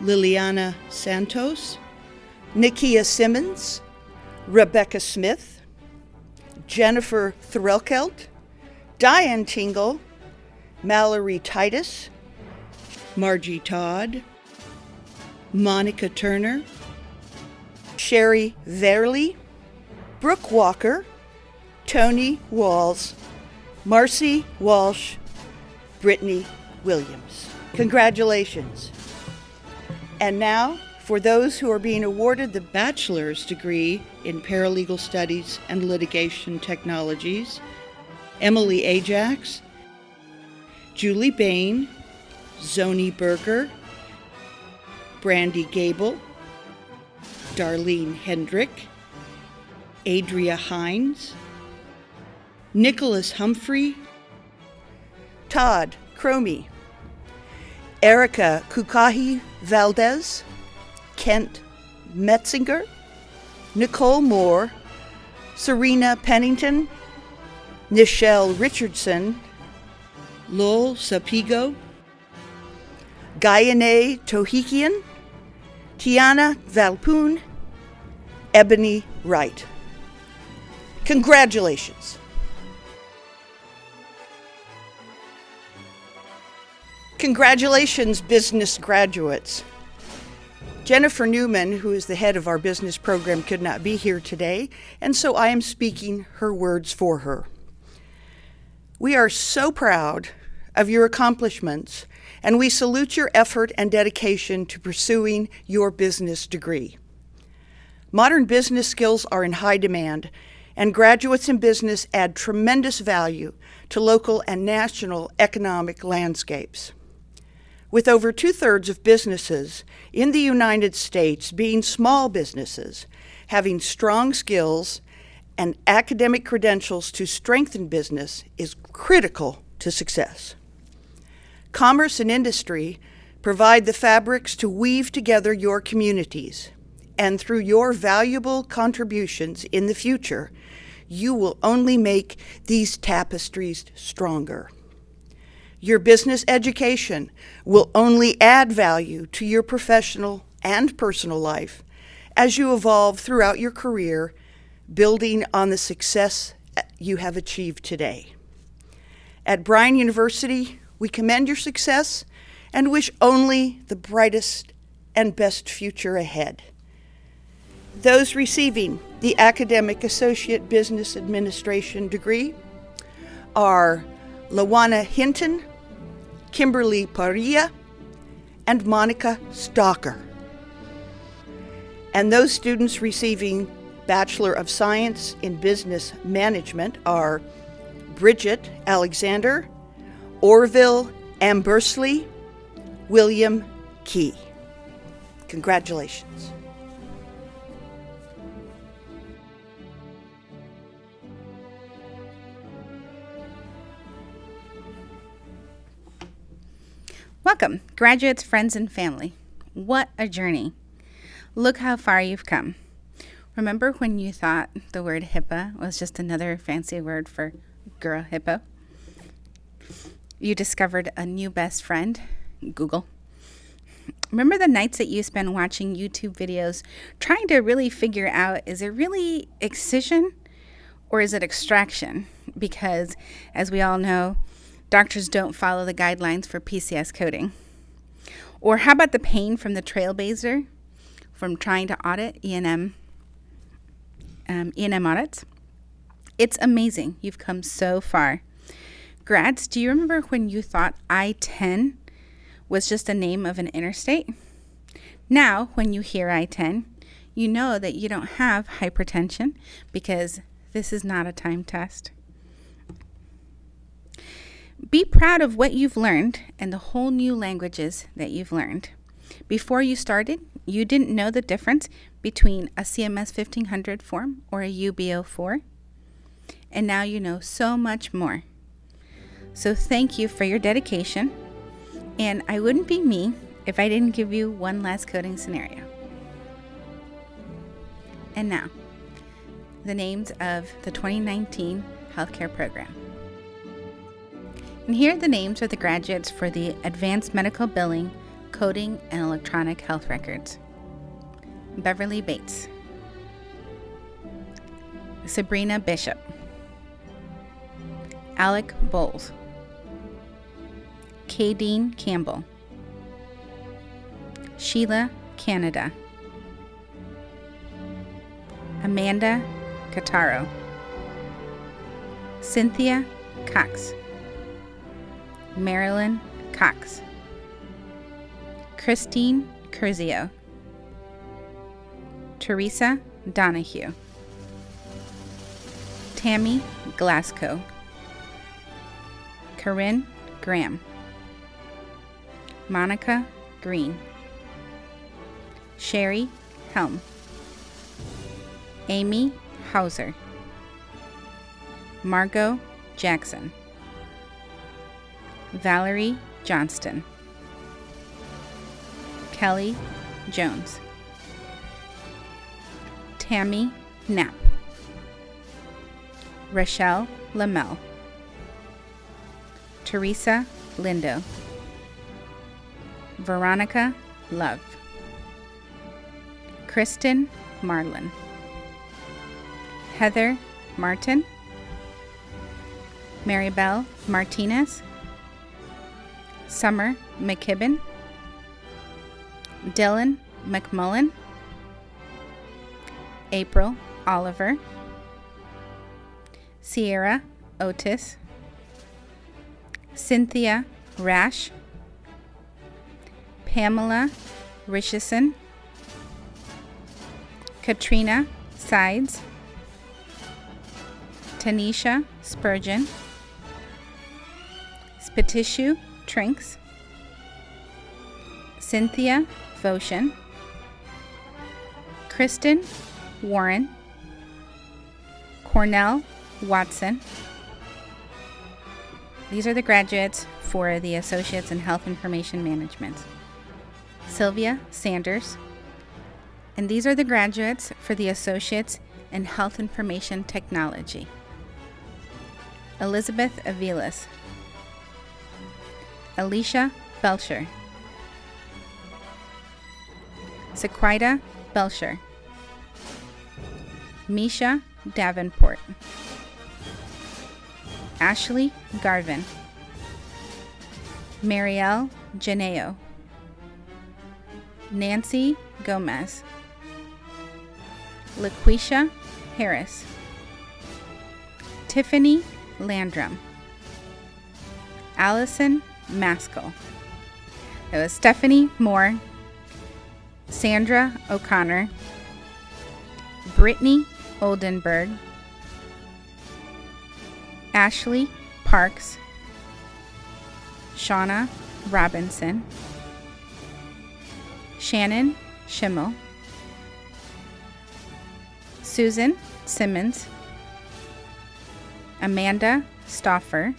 Liliana Santos, Nikia Simmons, Rebecca Smith, Jennifer Threlkelt, Diane Tingle, Mallory Titus, Margie Todd, Monica Turner, Sherry Verley, Brooke Walker, Tony Walls, Marcy Walsh, Brittany Williams. Congratulations. And now, for those who are being awarded the bachelor's degree in Paralegal Studies and Litigation Technologies, Emily Ajax, Julie Bain, Zoni Berger, Brandy Gable, Darlene Hendrick, Adria Hines, Nicholas Humphrey, Todd Cromie, Erica Kukahi Valdez, Kent Metzinger, Nicole Moore, Serena Pennington, Nichelle Richardson, Lowell Sapigo, Gayane Tohikian, Tiana Valpoon, Ebony Wright. Congratulations. Congratulations, business graduates. Jennifer Newman, who is the head of our business program, could not be here today, and so I am speaking her words for her. We are so proud of your accomplishments, and we salute your effort and dedication to pursuing your business degree. Modern business skills are in high demand, and graduates in business add tremendous value to local and national economic landscapes. With over 2/3 of businesses in the United States being small businesses, having strong skills and academic credentials to strengthen business is critical to success. Commerce and industry provide the fabrics to weave together your communities, and through your valuable contributions in the future, you will only make these tapestries stronger. Your business education will only add value to your professional and personal life as you evolve throughout your career, building on the success you have achieved today. At Bryan University, we commend your success and wish only the brightest and best future ahead. Those receiving the Academic Associate Business Administration degree are Lawana Hinton, Kimberly Parilla, and Monica Stalker. And those students receiving Bachelor of Science in Business Management are Bridget Alexander, Orville Ambersley, William Key. Congratulations. Welcome, graduates, friends, and family. What a journey. Look how far you've come. Remember when you thought the word HIPAA was just another fancy word for girl hippo? You discovered a new best friend, Google. Remember the nights that you spent watching YouTube videos trying to really figure out, is it really excision or is it extraction? Because as we all know, doctors don't follow the guidelines for PCS coding. Or how about the pain from the trailblazer from trying to audit E&M audits? It's amazing. You've come so far. Grads, do you remember when you thought I-10 was just a name of an interstate? Now, when you hear I-10, you know that you don't have hypertension because this is not a time test. Be proud of what you've learned and the whole new languages that you've learned. Before you started, you didn't know the difference between a CMS 1500 form or a UB04. And now you know so much more. So thank you for your dedication. And I wouldn't be me if I didn't give you one last coding scenario. And now, the names of the 2019 healthcare program. And here are the names of the graduates for the Advanced Medical Billing, Coding, and Electronic Health Records. Beverly Bates, Sabrina Bishop, Alec Bowles, Kadeen Campbell, Sheila Canada, Amanda Cataro, Cynthia Cox, Marilyn Cox, Christine Curzio, Teresa Donahue, Tammy Glasgow, Corinne Graham, Monica Green, Sherry Helm, Amy Hauser, Margot Jackson, Valerie Johnston, Kelly Jones, Tammy Knapp, Rochelle Lamel, Teresa Lindo, Veronica Love, Kristen Marlin, Heather Martin, Maribel Martinez, Summer McKibben, Dylan McMullen, April Oliver, Sierra Otis, Cynthia Rash, Pamela Richardson, Katrina Sides, Tanisha Spurgeon, Spatishu Trinks, Cynthia Voshin, Kristen Warren, Cornell Watson. These are the graduates for the Associates in Health Information Management. Sylvia Sanders. And these are the graduates for the Associates in Health Information Technology. Elizabeth Avilas, Alicia Belcher, Sequita Belcher, Misha Davenport, Ashley Garvin, Marielle Janeo, Nancy Gomez, LaQuisha Harris, Tiffany Landrum, Allison Maskell. It was Stephanie Moore, Sandra O'Connor, Brittany Oldenburg, Ashley Parks, Shauna Robinson, Shannon Schimmel, Susan Simmons, Amanda Stauffer,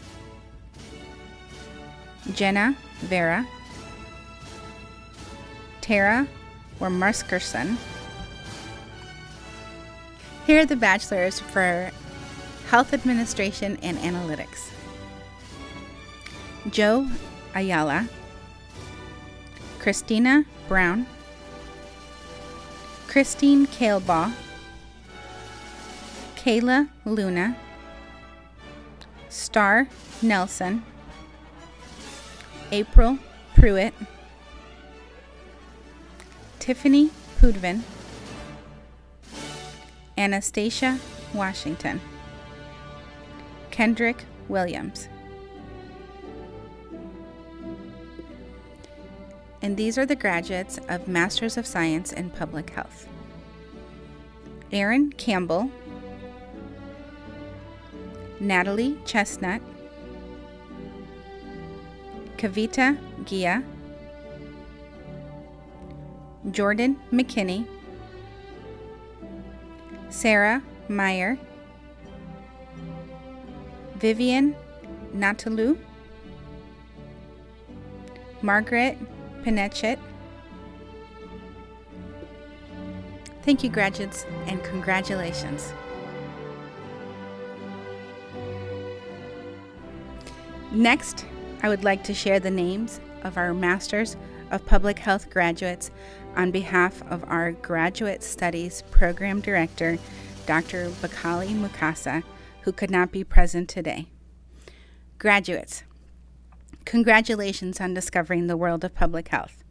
Jenna Vera, Tara Wormuskerson. Here are the bachelors for Health Administration and Analytics. Joe Ayala, Christina Brown, Christine Kalebaugh, Kayla Luna, Star Nelson, April Pruitt, Tiffany Pudvin, Anastasia Washington, Kendrick Williams. And these are the graduates of Masters of Science in Public Health. Aaron Campbell, Natalie Chestnut, Kavita Gia, Jordan McKinney, Sarah Meyer, Vivian Natalu, Margaret Pinetchett. Thank you, graduates, and congratulations. Next, I would like to share the names of our Masters of Public Health graduates on behalf of our Graduate Studies Program Director, Dr. Bakali Mukasa, who could not be present today. Graduates, congratulations on discovering the world of public health.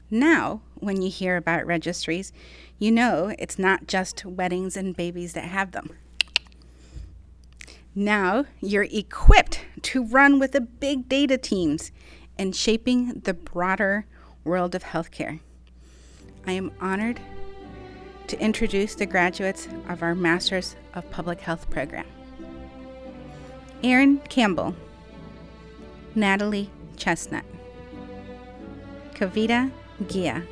Now, when you hear about registries, you know it's not just weddings and babies that have them. Now you're equipped to run with the big data teams and shaping the broader world of healthcare. I am honored to introduce the graduates of our Masters of Public Health program. Erin Campbell, Natalie Chestnut, Kavita Gia,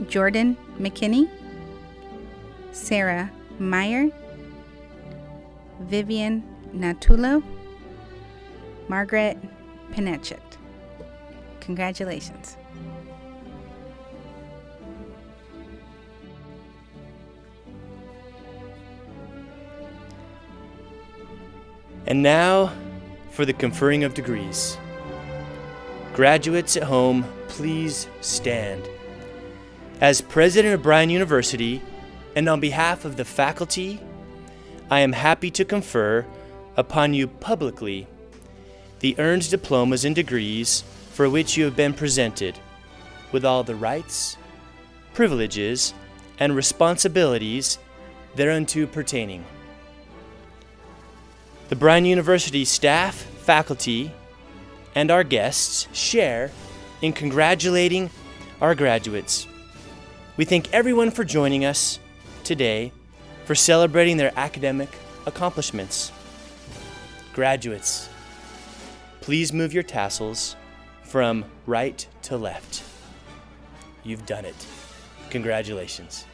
Jordan McKinney, Sarah Meyer, Vivian Natulo, Margaret Pinetchett. Congratulations. And now for the conferring of degrees. Graduates at home, please stand. As president of Bryan University, and on behalf of the faculty, I am happy to confer upon you publicly the earned diplomas and degrees for which you have been presented, with all the rights, privileges, and responsibilities thereunto pertaining. The Bryan University staff, faculty, and our guests share in congratulating our graduates. We thank everyone for joining us today for celebrating their academic accomplishments. Graduates, please move your tassels from right to left. You've done it. Congratulations.